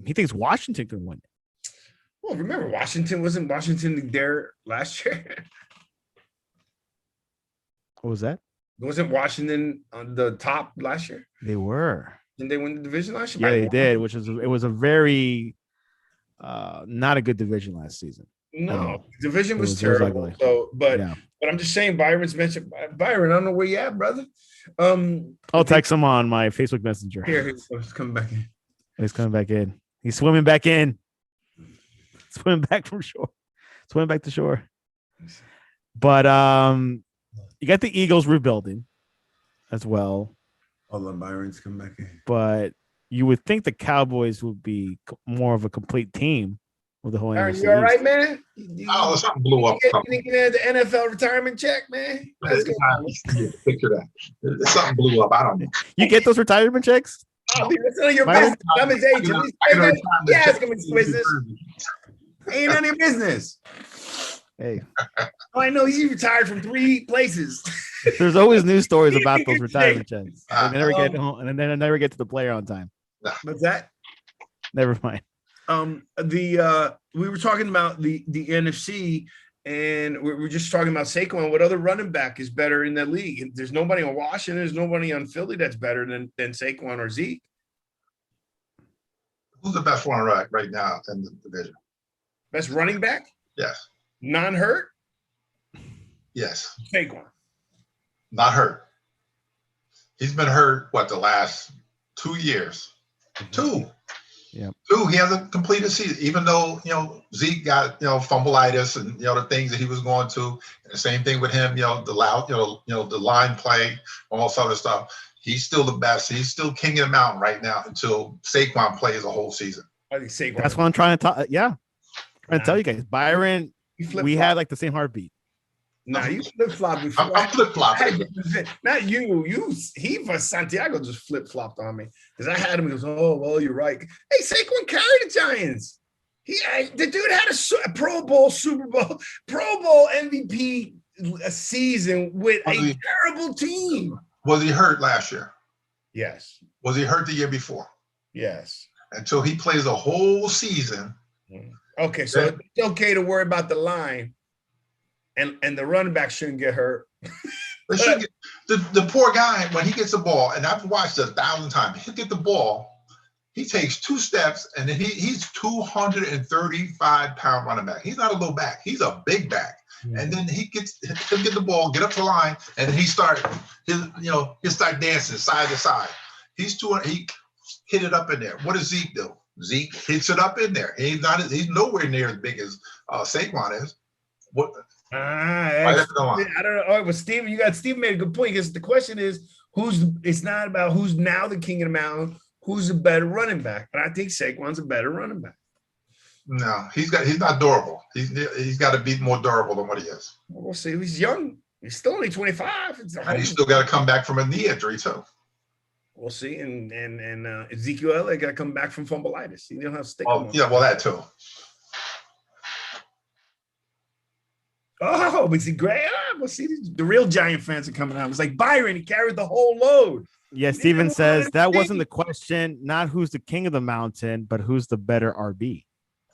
he thinks Washington could win. Well, remember wasn't Washington there last year? What was that? Wasn't Washington on the top last year? They were. Didn't they win the division last year? Yeah, they did, it was a very not a good division last season. No, the division was terrible. But I'm just saying, Byron's mentioned. Byron, I don't know where you at, brother. I'll text him on my Facebook Messenger. Here, he's coming back in. He's coming back in. He's swimming back in. Swimming back from shore. Swimming back to shore. But you got the Eagles rebuilding as well. Hold on, Byron's coming back in. But you would think the Cowboys would be more of a complete team with the whole NFC. You all right, man? Something blew up. You get the NFL retirement check, man? Picture that. Something blew up. I don't know. You get those retirement checks? Oh, that's none of your business. I'm his agent. He ask him his business. Ain't none of your business. Hey. Oh, I know he's retired from 3 places. There's always news stories about those retirement checks. They never get home, and then I never get to the player on time. What's that? Never mind. We were talking about the NFC, and we were just talking about Saquon. What other running back is better in that league? There's nobody on Washington. There's nobody on Philly that's better than Saquon or Zeke. Who's the best runner right now in the division? Best running back? Yes. Non-hurt? Yes. Saquon. Not hurt. He's been hurt, the last 2 years? 2. Yeah. 2, he hasn't completed season, even though, Zeke got, fumbleitis and, the things that he was going to. And the same thing with him, the line play, all this other stuff. He's still the best. He's still king of the mountain right now until Saquon plays a whole season. I think Saquon. That's what I'm trying to talk. Yeah. I'm trying to tell you guys. Byron, we had like the same heartbeat. Nah, you flip-flop before. I'm flip-flopping. Not you. He for Santiago just flip-flopped on me. Because I had him, he goes, oh, well, you're right. Hey, Saquon carried the Giants. The dude had a Pro Bowl, Super Bowl, Pro Bowl MVP season with a terrible team. Was he hurt last year? Yes. Was he hurt the year before? Yes. Until he plays a whole season. Okay, so it's okay to worry about the line. And the running back shouldn't get hurt. The poor guy, when he gets the ball, and I've watched it 1,000 times, he'll get the ball, he takes 2 steps, and then he's 235-pound running back. He's not a little back. He's a big back. Mm-hmm. And then he'll get the ball, get up the line, and then he'll start dancing side to side. He hit it up in there. What does Zeke do? Zeke hits it up in there. He's nowhere near as big as Saquon is. What? I don't know. Oh, but Steve made a good point because the question is it's not about who's now the king of the mountain, who's a better running back. And I think Saquon's a better running back. No, he's not durable. He's got to be more durable than what he is. We'll see. He's young. He's still only 25. And he's still got to come back from a knee injury too. We'll see. And Ezekiel Elliott got to come back from fumbleitis. He don't have to stick. Yeah, well, that too. Oh, but see, great. Well, see, the real Giant fans are coming out. It's like Byron, he carried the whole load. Yeah, Steven says that wasn't the question. Not who's the king of the mountain, but who's the better RB.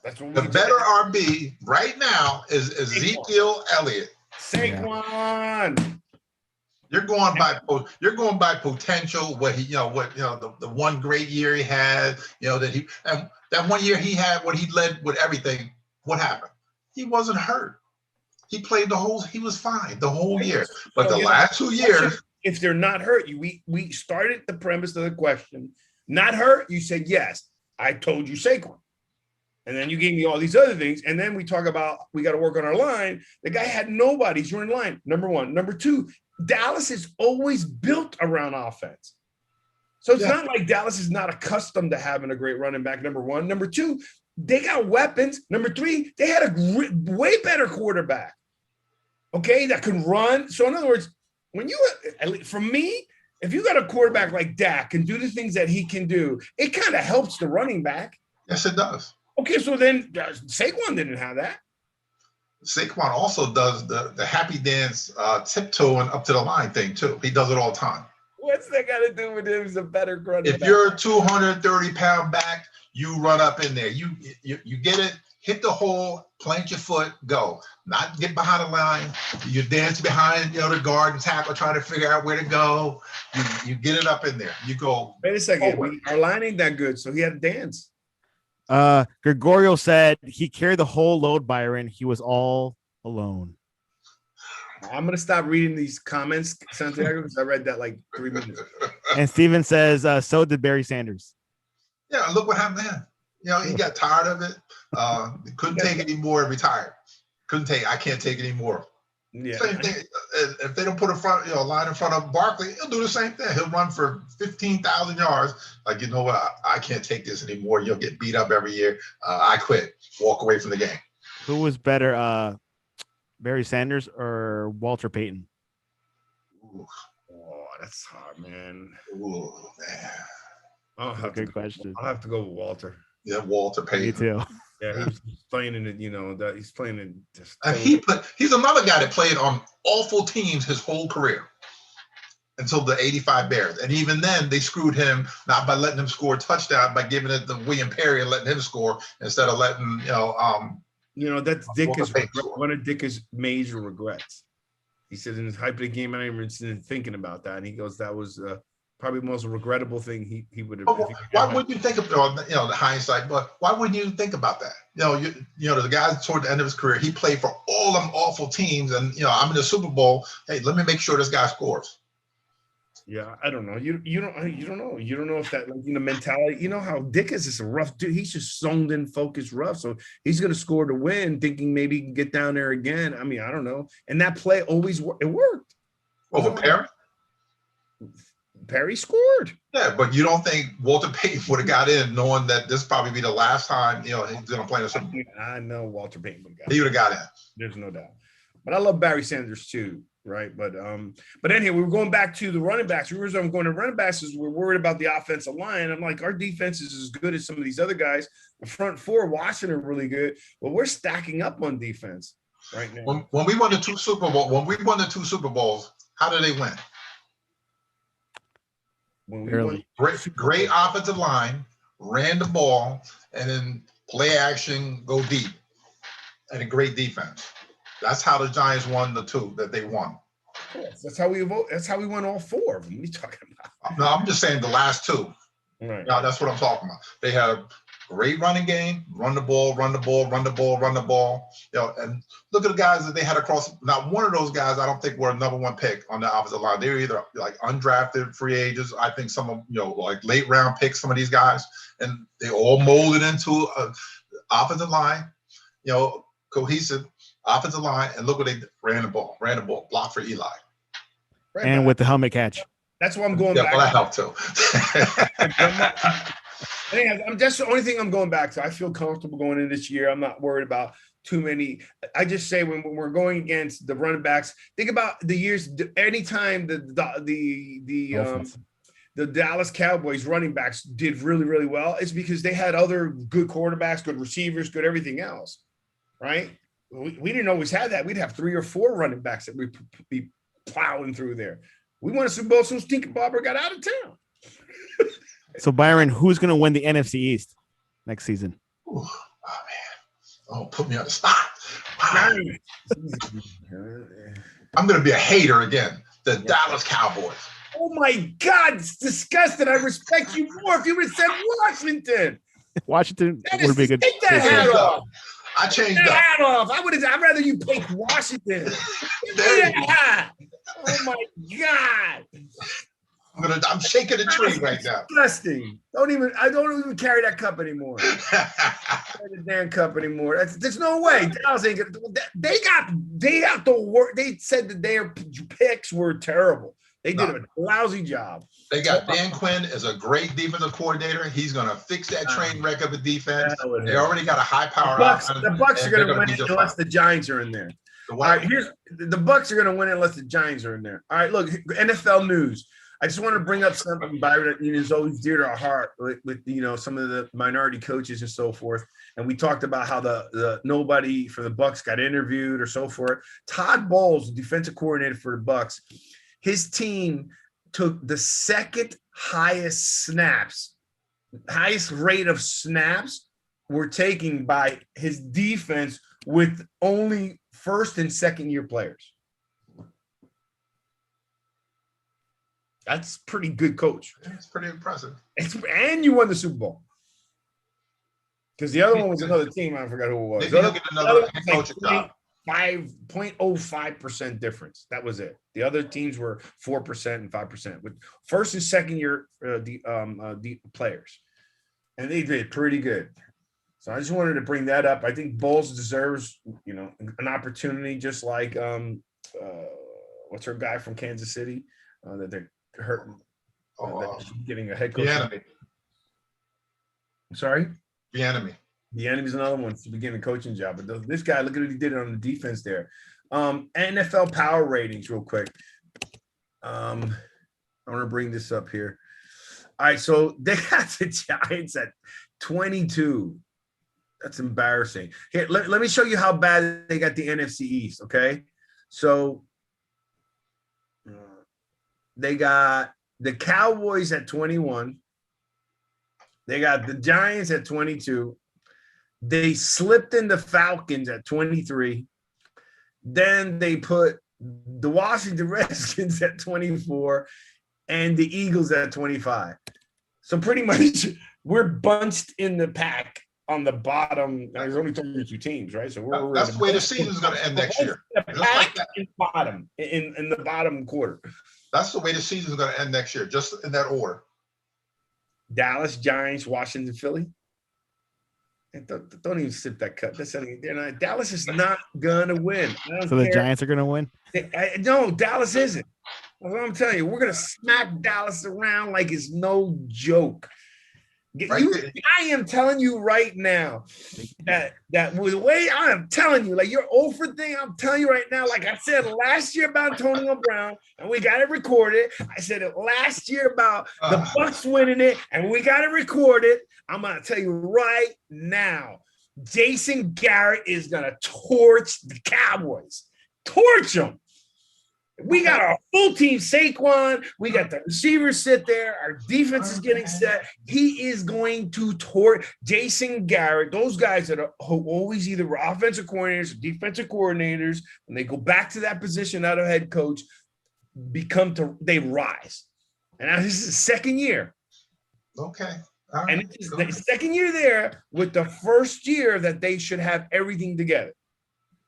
That's what the better RB right now is Ezekiel Elliott. Saquon. You're going by potential. The one great year he had. That 1 year he had when he led with everything. What happened? He wasn't hurt. He played he was fine the whole year. But the last 2 years. If they're not hurt, we started the premise of the question. Not hurt, you said yes. I told you Saquon. And then you gave me all these other things. And then we talk about we got to work on our line. The guy had nobody. He's running line. Number one. Number two, Dallas is always built around offense. So it's not like Dallas is not accustomed to having a great running back, number one. Number two, they got weapons. Number three, they had a way better quarterback, okay, that can run. So in other words, when you, for me, if you got a quarterback like Dak can do the things that he can do, it kind of helps the running back. Yes, it does. Okay, so then Saquon didn't have that. Saquon also does the happy dance, tiptoeing up to the line thing too. He does it all the time. What's that got to do with him? He's a better running back. If you're a 230-pound back, you run up in there. You get it, hit the hole, plant your foot, go. Not get behind the line. You dance behind the guard and tackle, trying to figure out where to go. You get it up in there. You go. Wait a second. Our line ain't that good, so he had to dance. Gregorio said he carried the whole load, Byron. He was all alone. I'm going to stop reading these comments, Santiago, because I read that like 3 minutes. And Steven says, so did Barry Sanders. Yeah, look what happened then. He got tired of it. Couldn't take it anymore and retired. I can't take it anymore. Yeah. Same thing. If they don't put a line in front of Barkley, he'll do the same thing. He'll run for 15,000 yards. Like, you know what? I can't take this anymore. You'll get beat up every year. I quit. Walk away from the game. Who was better, Barry Sanders or Walter Payton? Ooh. Oh, that's hard, man. Ooh, man. Good question. I'll have to go with Walter. Yeah, Walter Payton. Me too. Yeah, he's playing in it. That he's playing in. He's another guy that played on awful teams his whole career until the '85 Bears, and even then they screwed him not by letting him score a touchdown, by giving it to William Perry and letting him score instead of letting that's one of Dick's major regrets. He said in his hype of the game, I didn't even thinking about that, and he goes, that was probably the most regrettable thing he would have. Why wouldn't you think of the hindsight? But why wouldn't you think about that? The guy toward the end of his career, he played for all them awful teams, and I'm in the Super Bowl. Hey, let me make sure this guy scores. Yeah, I don't know. You don't know. You don't know if that mentality. You know how Dick is a rough dude. He's just zoned in, focused, rough. So he's going to score to win, thinking maybe he can get down there again. I mean, I don't know. And that play always worked. Over Perry. Perry scored. Yeah, but you don't think Walter Payton would have got in knowing that this probably be the last time he's going to play in the Super Bowl? I know Walter Payton would have got. He would have got in. There's no doubt. But I love Barry Sanders too, right? But anyway, we were going back to the running backs. The reason I'm going to running backs is we're worried about the offensive line. I'm like, our defense is as good as some of these other guys. The front four, Washington, are really good, but we're stacking up on defense right now. When we won the two Super Bowls, how did they win? Great offensive line, ran the ball, and then play action, go deep, and a great defense. That's how the Giants won the two that they won. Yes, that's how we won all four of them. What are you talking about? No, I'm just saying the last two. Right. No, that's what I'm talking about. They had a great running game, run the ball. And look at the guys that they had across. Not one of those guys, I don't think, were a number one pick on the offensive line. They were either like undrafted free agents. I think some of like late round picks. Some of these guys, and they all molded into an offensive line. Cohesive offensive line. And look what they did. Ran the ball, blocked for Eli. Right, and with the helmet catch. That's why I'm going back. Well, that helped too. That's the only thing I'm going back to. I feel comfortable going in this year. I'm not worried about too many. I just say when we're going against the running backs, think about the years. Anytime the Dallas Cowboys running backs did really, really well, it's because they had other good quarterbacks, good receivers, good everything else, right? We didn't always have that. We'd have 3 or 4 running backs that we'd be plowing through there. We won a Super Bowl since Stinky Bobber got out of town. So, Byron, who's going to win the NFC East next season? Oh, man. Oh, put me on the spot. Wow. I'm going to be a hater again. The Dallas Cowboys. Oh, my God. It's disgusting. I respect you more if you would have said Washington. Washington would be good. Take that hat off. I changed that up. Hat off. I'd rather you pick Washington. Hat. Oh, my God. I'm shaking the tree right now. Disgusting. I don't even carry that cup anymore. The damn cup anymore. There's no way. Dallas ain't gonna. They got the work. They said that their picks were terrible. They did a lousy job. They got Dan Quinn as a great defensive coordinator. He's going to fix that train wreck of a defense. They already got a high power. The Bucks are going to win unless the Giants are in there. All right, the Bucks are going to win unless the Giants are in there. All right, look, NFL news. I just want to bring up something, Byron, that is always dear to our heart with some of the minority coaches and so forth. And we talked about how the nobody for the Bucks got interviewed or so forth. Todd Bowles, the defensive coordinator for the Bucks, his team took the second highest rate of snaps were taken by his defense with only first and second year players. That's pretty good coach. It's pretty impressive. And you won the Super Bowl. Because the other one was another team. I forgot who it was. Maybe he'll get another head coaching job. 0.05% difference. That was it. The other teams were 4% and 5% with first and second year the players. And they did pretty good. So I just wanted to bring that up. I think Bowles deserves, an opportunity just like what's her guy from Kansas City that they're hurting. Getting a head coach. The enemy. Sorry? The enemy. The enemy's another one to begin a coaching job. But this guy, look at what he did on the defense there. NFL power ratings real quick. I want to bring this up here. All right, so they got the Giants at 22. That's embarrassing. Here, let me show you how bad they got the NFC East, okay? So they got the Cowboys at 21. They got the Giants at 22. They slipped in the Falcons at 23. Then they put the Washington Redskins at 24 and the Eagles at 25. So pretty much we're bunched in the pack on the bottom. There's only 32 teams, right? So that's the way the season's going to end next year. Like in the bottom quarter. That's the way the season's going to end next year, just in that order. Dallas, Giants, Washington, Philly. And don't even sip that cup. Dallas is not gonna win. So the Giants are gonna win? No, Dallas isn't. That's what I'm telling you. We're gonna smack Dallas around like it's no joke. I am telling you right now that the way I am telling you, like your over thing, I'm telling you right now, like I said last year about Antonio Brown, and we got it recorded. I said it last year about the Bucks winning it, and we got it recorded. I'm gonna tell you right now, Jason Garrett is gonna torch the Cowboys. Torch them. We got our full team, Saquon. We got the receivers sit there. Our defense is getting set. He is going to torch Jason Garrett. Those guys that are always either offensive coordinators or defensive coordinators, when they go back to that position out of head coach, they rise. And now this is the second year. Okay. Right. And it's the second year there with the first year that they should have everything together.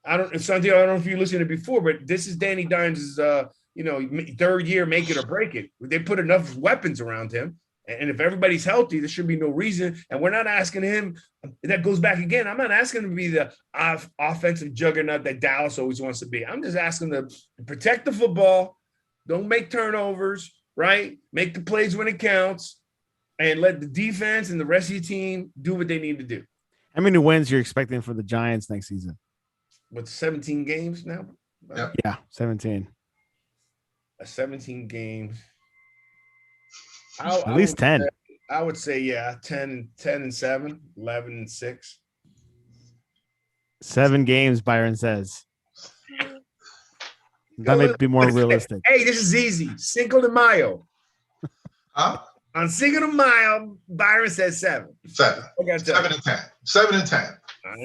I don't know if you listened to it before, but this is Danny Dimes' third year, make it or break it. They put enough weapons around him. And if everybody's healthy, there should be no reason. And we're not asking him. That goes back again. I'm not asking him to be the offensive juggernaut that Dallas always wants to be. I'm just asking them to protect the football. Don't make turnovers, right? Make the plays when it counts. And let the defense and the rest of your team do what they need to do. How many wins you're expecting for the Giants next season? With 17 games now? Yep. Yeah, 17. 17 games. At least 10. I would say, 10 and 7, 11 and 6. 7 games, Byron says. That may be more realistic. Hey, this is easy. Cinco de Mayo. Huh? On Cinco de Mayo, Byron says 7. 7. 7 and 10. 7 and 10.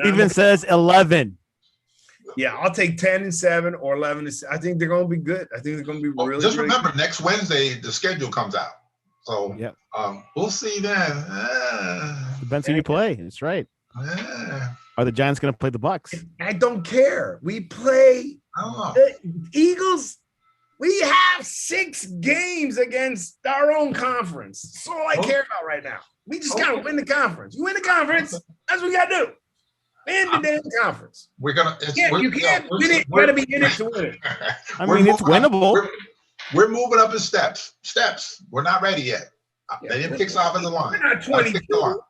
Steven says 11. Yeah, I'll take 10 and 7 or 11 and 7. I think they're going to be good. I think they're going to be really just remember, next Wednesday, the schedule comes out. So yep. We'll see then. Depends who you play. That's right. Are the Giants going to play the Bucks? I don't care. We play the Eagles. We have 6 games against our own conference. That's all I care about right now. We just got to win the conference. You win the conference, that's what we got to do. Win the damn conference. You can't win it. You got to be in it to win it. I mean, it's winnable. We're moving up in steps. Steps. We're not ready yet. They didn't pick offensive line. We're not 22.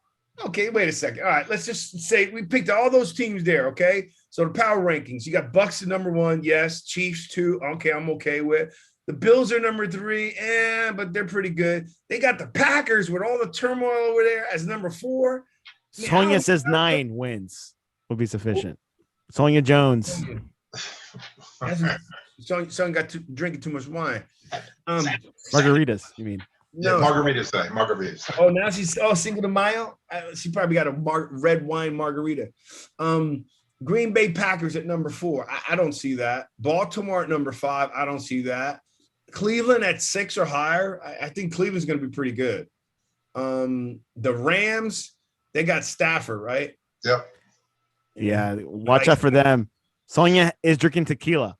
Okay, wait a second. All right, let's just say we picked all those teams there, okay? So the power rankings, you got Bucks at number 1, yes. Chiefs 2, okay, I'm okay with. The Bills are number 3, but they're pretty good. They got the Packers with all the turmoil over there as number 4. Sonia says 9 wins will be sufficient. Sonia Jones. Son got drinking too much wine. Margaritas, you mean? No, margaritas today. Margaritas. Oh, now she's Cinco de Mayo. She probably got a red wine margarita. Green Bay Packers at number 4. I don't see that. Baltimore at number 5. I don't see that. Cleveland at 6 or higher. I think Cleveland's going to be pretty good. The Rams, they got Stafford, right? Yep. Yeah, watch out for them. Sonia is drinking tequila.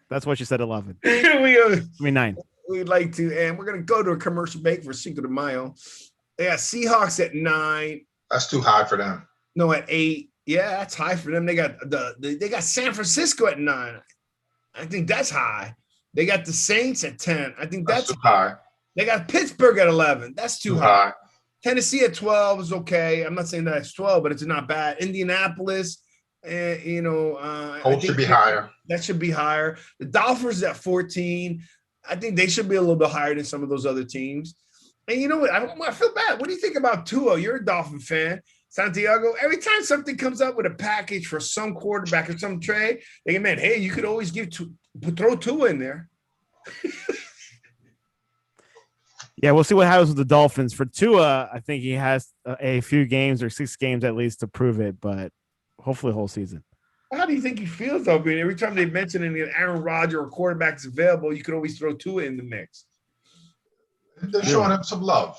That's why she said 11. I mean 9. We'd like to, and we're going to go to a commercial break for Cinco de Mayo. They got Seahawks at 9. That's too high for them. No, at 8. Yeah, that's high for them. They got they got San Francisco at 9. I think that's high. They got the Saints at 10. I think that's too high. They got Pittsburgh at 11. That's too high. Tennessee at 12 is okay. I'm not saying that it's 12, but it's not bad. Indianapolis, Colts should be higher. That should be higher. The Dolphins at 14. I think they should be a little bit higher than some of those other teams. And you know what? I feel bad. What do you think about Tua? You're a Dolphin fan. Santiago, every time something comes up with a package for some quarterback or some trade, they man, hey, you could always throw Tua in there. Yeah, we'll see what happens with the Dolphins. For Tua, I think he has a few games or 6 games at least to prove it, but hopefully the whole season. How do you think he feels, though? I mean, every time they mention an Aaron Rodgers or quarterback is available, you could always throw Tua in the mix. They're showing him some love.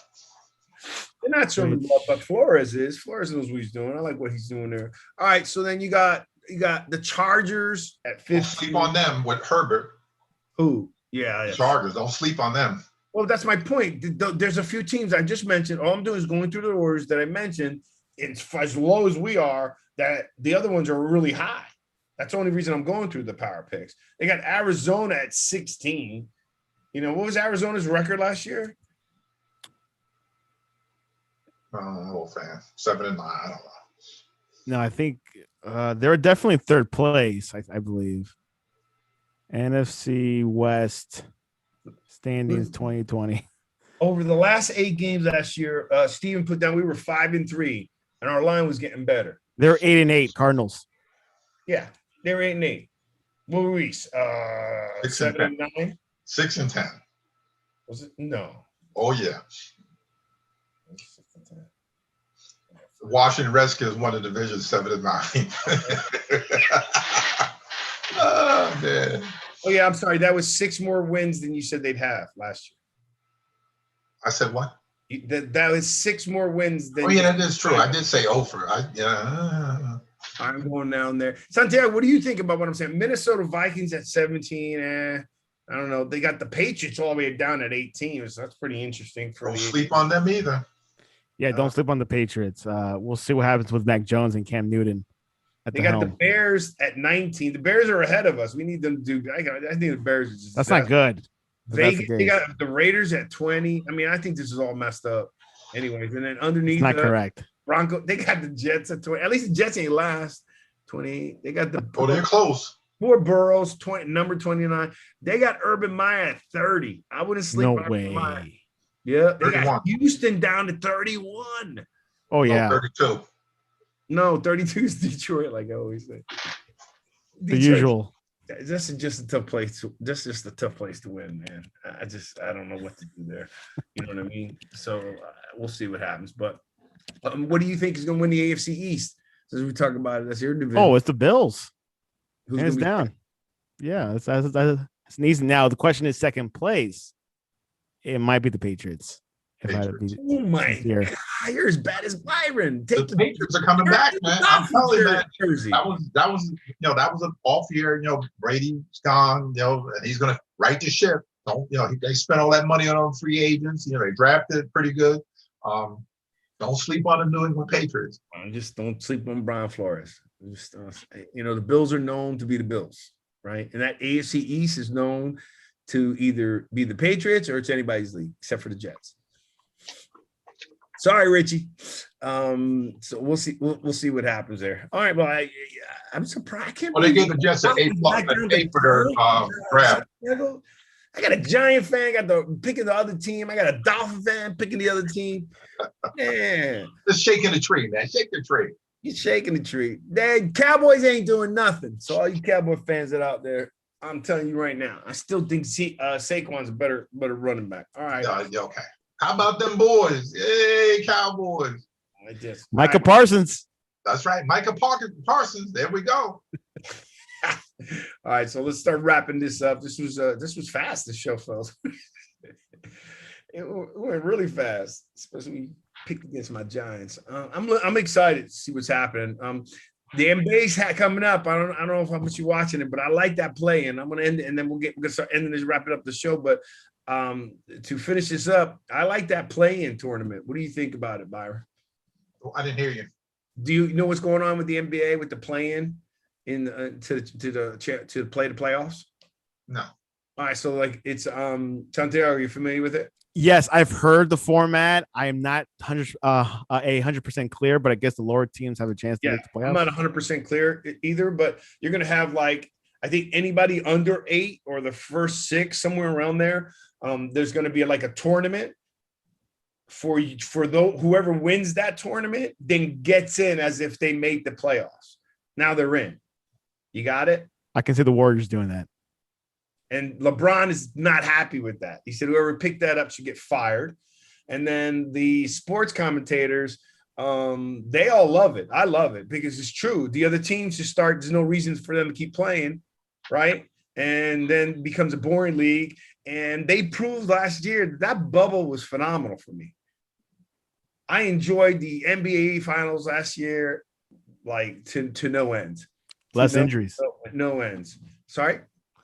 They're not showing him love, but Flores is. Flores knows what he's doing. I like what he's doing there. All right, so then you got the Chargers at 15. Don't sleep on them with Herbert. Who? Yeah. Chargers. Don't sleep on them. Well, that's my point. There's a few teams I just mentioned. All I'm doing is going through the orders that I mentioned. It's as low as we are, that the other ones are really high. That's the only reason I'm going through the power picks. They got Arizona at 16. You know, what was Arizona's record last year? I'm an old fan. 7-9. I don't know. No, I think they're definitely third place, I believe. NFC West standings 2020. Over the last 8 games last year, Steven put down we were 5-3, and our line was getting better. They're 8-8 Cardinals. Yeah, they were 8-8. What were we? 7-9? 6-10. Was it? No. Oh yeah. Washington Redskins won the division 7-9. Oh man. Oh yeah, I'm sorry. That was 6 more wins than you said they'd have last year. I said what? That was 6 more wins than. Oh yeah, that is true. I did say over. I'm going down there. Santiago, what do you think about what I'm saying? Minnesota Vikings at 17. I don't know. They got the Patriots all the way down at 18. So that's pretty interesting. Don't sleep on them either. Yeah, don't sleep on the Patriots. We'll see what happens with Mac Jones and Cam Newton. They got the Bears at 19. The Bears are ahead of us. We need them to do. I think the Bears are just. That's not good. Vegas, they got the Raiders at 20. I mean, I think this is all messed up. Anyways, and then underneath, not correct. Bronco, they got the Jets at 20. At least the Jets ain't last. 28. They got the. Oh, they're close. Poor Burrows, number 29. They got Urban Meyer at 30. I wouldn't sleep on Urban Meyer. Yeah, they 31. Got Houston down to 31. Oh yeah, 32. No, 32 is Detroit, like I always say. The usual. This is just a tough place. This is just a tough place to win, man. I don't know what to do there. You know what I mean? So we'll see what happens. But what do you think is going to win the AFC East? Since we talk about it, that's your division. Oh, it's the Bills. Who's hands down. Yeah, it's an easy. Now the question is second place. It might be the Patriots. Oh my God, you're as bad as Byron. The Patriots are coming back, man. I'm telling you, man. That was an off year. Brady's gone. And he's gonna right the ship. They spent all that money on free agents. They drafted pretty good. Don't sleep on the New England Patriots. Just don't sleep on Brian Flores. Just, the Bills are known to be the Bills, right? And that AFC East is known to either be the Patriots or it's anybody's league, except for the Jets. Sorry, Richie. So we'll see. We'll see what happens there. All right. Well, I'm surprised. I can't. Well, they gave the Jets an A for their draft. I got a Giant fan, got the picking the other team. I got a Dolphin fan picking the other team. Man, just shaking the tree, man. Shake the tree. You're shaking the tree. Dad, Cowboys ain't doing nothing. So all you Cowboy fans that out there, I'm telling you right now, I still think Saquon's a better running back. All right. Okay. How about them boys? Yay, Cowboys. Micah Parsons. That's right. Micah Parsons. There we go. All right, so let's start wrapping this up. This was fast, this show, fellas. It went really fast, especially when you picked against my Giants. I'm excited to see what's happening. The NBA's coming up. I don't know how much you're watching it, but I like that play, and I'm gonna end it, and then we're gonna start ending this, wrapping up the show. But to finish this up, I like that play-in tournament. What do you think about it, Byron? I didn't hear you. Do you know what's going on with the NBA with the play-in to play the playoffs? No. All right, so like it's Santiago, are you familiar with it? Yes, I've heard the format. I am not 100% clear, but I guess the lower teams have a chance to make the playoffs. I'm not 100% clear either, but you're going to have I think anybody under 8 or the first 6, somewhere around there. There's going to be a tournament for whoever wins that tournament, then gets in as if they made the playoffs. Now they're in. You got it? I can see the Warriors doing that. And LeBron is not happy with that. He said whoever picked that up should get fired. And then the sports commentators, they all love it. I love it because it's true. The other teams just start, there's no reason for them to keep playing, right? And then becomes a boring league. And they proved last year that bubble was phenomenal for me. I enjoyed the NBA finals last year, to no end. Less injuries. No ends. Sorry?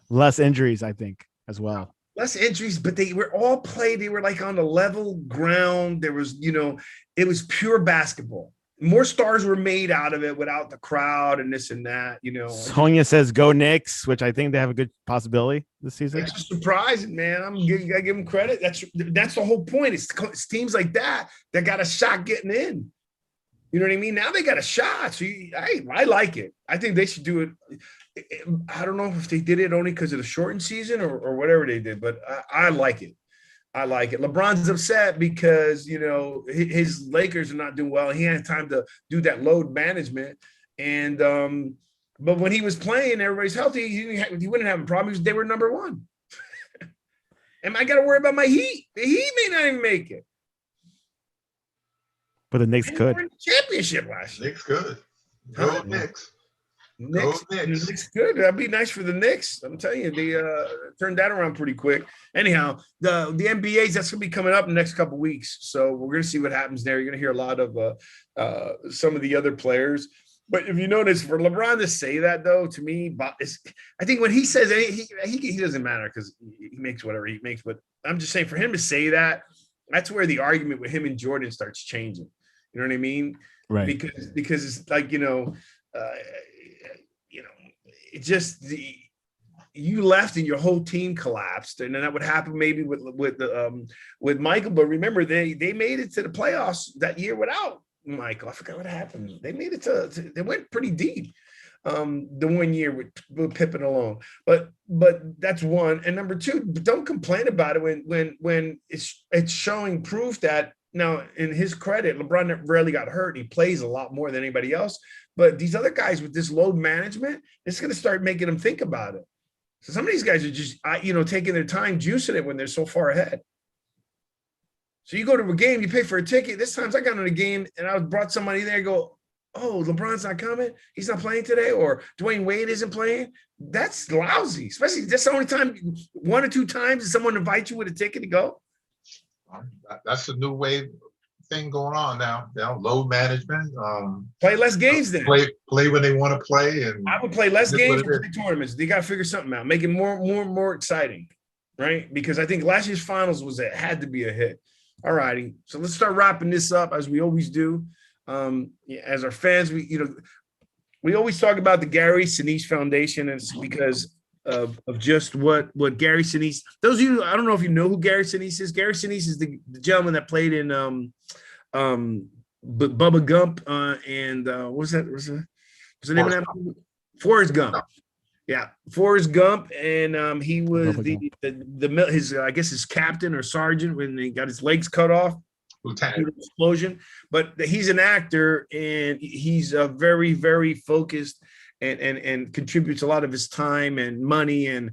Less injuries, I think, as well. Less injuries, but they were all played. They were on the level ground. There was, it was pure basketball. More stars were made out of it without the crowd and this and that, Sonia says go Knicks, which I think they have a good possibility this season. It's surprising, man. You gotta give them credit. That's the whole point. It's teams like that got a shot getting in. You know what I mean? Now they got a shot. So I like it. I think they should do it. I don't know if they did it only because of the shortened season or whatever they did, but I like it. I like it. LeBron's upset because, his Lakers are not doing well. He had time to do that load management. And, but when he was playing, everybody's healthy. He wouldn't have a problem. They were number 1. And I got to worry about my Heat. The Heat may not even make it. But the Knicks could. They were in the championship last year. Knicks good. Go Knicks. Knicks good. That'd be nice for the Knicks. I'm telling you, they turned that around pretty quick. Anyhow, the NBA's that's gonna be coming up in the next couple of weeks. So we're gonna see what happens there. You're gonna hear a lot of some of the other players. But if you notice, for LeBron to say that though, to me, I think when he says he doesn't matter because he makes whatever he makes. But I'm just saying for him to say that, that's where the argument with him and Jordan starts changing. You know what I mean? Right. Because it's like it just you left and your whole team collapsed, and then that would happen maybe with Michael. But remember, they made it to the playoffs that year without Michael. I forgot what happened. They made it to they went pretty deep the one year with Pippen alone. But that's one. And number 2, don't complain about it when it's showing proof that. Now, in his credit, LeBron rarely got hurt. He plays a lot more than anybody else. But these other guys with this load management, it's going to start making them think about it. So some of these guys are just, taking their time, juicing it when they're so far ahead. So you go to a game, you pay for a ticket. This time I got on a game and I brought somebody there and go, oh, LeBron's not coming. He's not playing today. Or Dwayne Wade isn't playing. That's lousy, especially that's the only time, 1 or 2 times that someone invites you with a ticket to go. That's the new wave thing going on now. Load management. Play less games then. Play when they want to play. And I would play less games for big tournaments. They got to figure something out, make it more exciting, right? Because I think last year's finals had to be a hit. All righty, so let's start wrapping this up as we always do. As our fans, we always talk about the Gary Sinise Foundation, and it's because of just what Gary Sinise. Those of you, I don't know if you know who Gary Sinise is. Gary Sinise is the gentleman that played in Bubba Gump and what was that? What's the name of that movie? Forrest Gump. Yeah, Forrest Gump, and he was his I guess his captain or sergeant when he got his legs cut off. Lieutenant. Explosion, but he's an actor and he's very, very focused and contributes a lot of his time and money and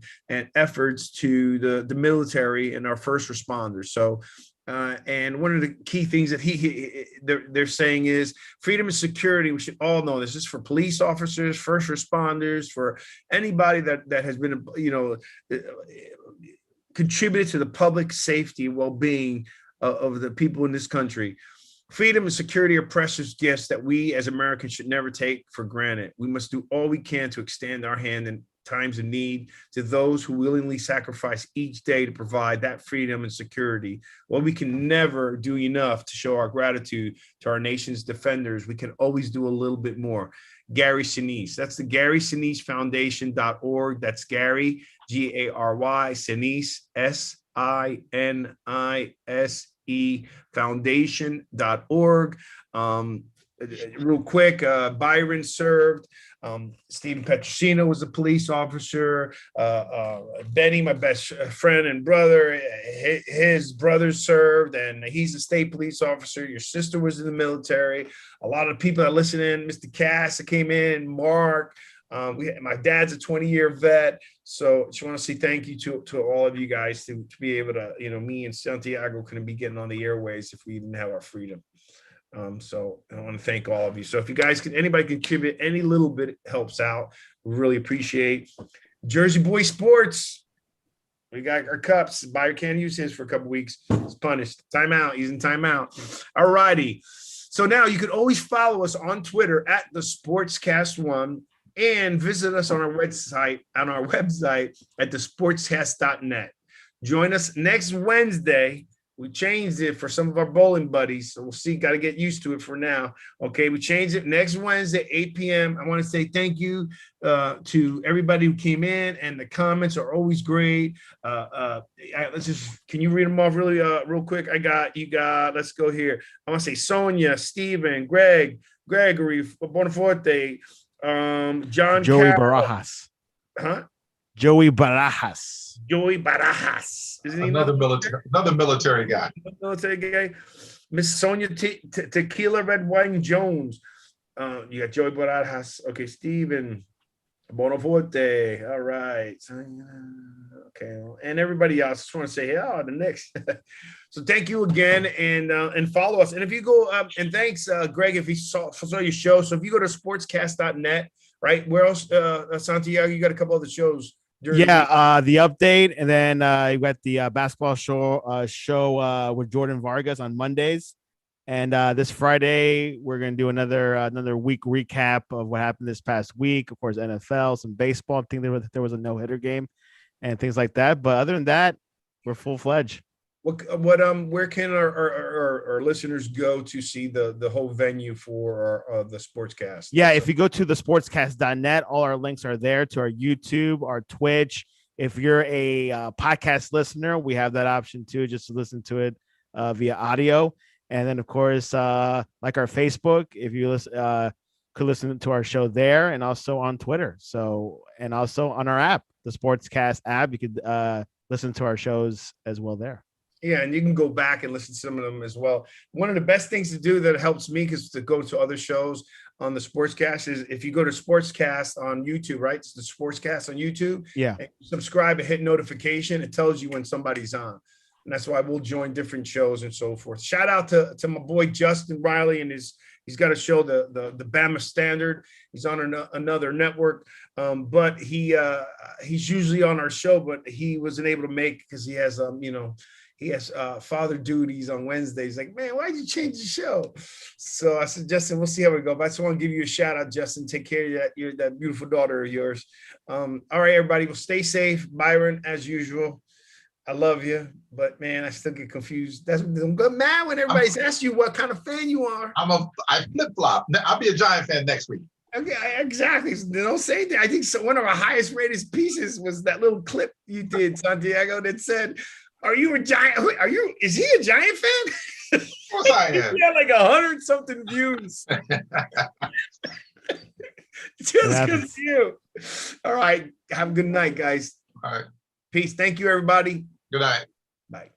efforts to the military and our first responders. So and one of the key things that they're saying is freedom and security. We should all know this is for police officers, first responders, for anybody that has been, contributed to the public safety and well-being of the people in this country. Freedom and security are precious gifts that we as Americans should never take for granted. We must do all we can to extend our hand in times of need to those who willingly sacrifice each day to provide that freedom and security. While we can never do enough to show our gratitude to our nation's defenders, we can always do a little bit more. Gary Sinise. That's the GarySiniseFoundation.org. That's Gary, Gary, Sinise, SINISE Foundation.org. Real quick, Byron served. Stephen Petrosino was a police officer. Benny, my best friend and brother, his brother served, and he's a state police officer. Your sister was in the military. A lot of people that listen in, Mr. Cass that came in, Mark. My dad's a 20-year vet, so just want to say thank you to all of you guys to be able to, me and Santiago couldn't be getting on the airways if we didn't have our freedom. So I want to thank all of you. So if you guys anybody contribute any little bit helps out, we really appreciate. Jersey Boy Sports, we got our cups. Buyer can't use his for a couple weeks. He's punished. Timeout. He's in timeout. All righty. So now you can always follow us on Twitter at the Sportscast1. And visit us on our website at thesportscast.net. Join us next Wednesday. We changed it for some of our bowling buddies, so we'll see. Got to get used to it for now. Okay, we changed it next Wednesday, 8 p.m. I want to say thank you to everybody who came in, and the comments are always great. Can you read them off really real quick? You got. Let's go here. I want to say Sonia, Stephen, Gregory, Bonaforte. John Joey Carroll. Barajas. Huh? Joey Barajas. Isn't he another military guy? Military guy. Miss Sonia Tequila Red Wine Jones. You got Joey Barajas. Okay, Stephen Bonaforte. All right. Okay, and everybody else. Just want to say, the next. So thank you again, and follow us. And if you go and thanks, Greg, if you saw your show. So if you go to sportscast.net, right? Where else, Santiago? You got a couple other shows. The update, and then you got the basketball show with Jordan Vargas on Mondays, and this Friday we're gonna do another week recap of what happened this past week. Of course, NFL, some baseball. I think there was a no-hitter game and things like that. But other than that, we're full-fledged. Where can our listeners go to see the whole venue for the Sportscast? Yeah, if you go to thesportscast.net, all our links are there to our YouTube, our Twitch. If you're a podcast listener, we have that option too, just to listen to it via audio. And then, of course, like our Facebook, if you could listen to our show there, and also on Twitter. So, and also on our app, the Sportscast app, you could listen to our shows as well there. Yeah, and you can go back and listen to some of them as well. One of the best things to do that helps me is to go to other shows on the Sportscast is if you go to Sportscast on YouTube, right? It's the Sportscast on YouTube. Yeah. And subscribe and hit notification. It tells you when somebody's on. And that's why we'll join different shows and so forth. Shout out to my boy Justin Riley and he's got a show, the Bama Standard. He's on another network, but he's usually on our show, but he wasn't able to make because he has he has father duties on Wednesdays. He's like, man, why'd you change the show? So I said, Justin, we'll see how we go. But I just want to give you a shout out, Justin. Take care of that beautiful daughter of yours. All right, everybody. Well, stay safe. Byron, as usual. I love you, but man, I still get confused. I'm mad when everybody's asking you what kind of fan you are. I flip flop. I'll be a Giant fan next week. Okay, exactly. Don't say that. I think one of our highest rated pieces was that little clip you did, Santiago, that said, "Are you a Giant? Is he a Giant fan?" Of course I He am. had like 100 something views just because of you. All right. Have a good night, guys. All right. Peace. Thank you, everybody. Good night. Bye.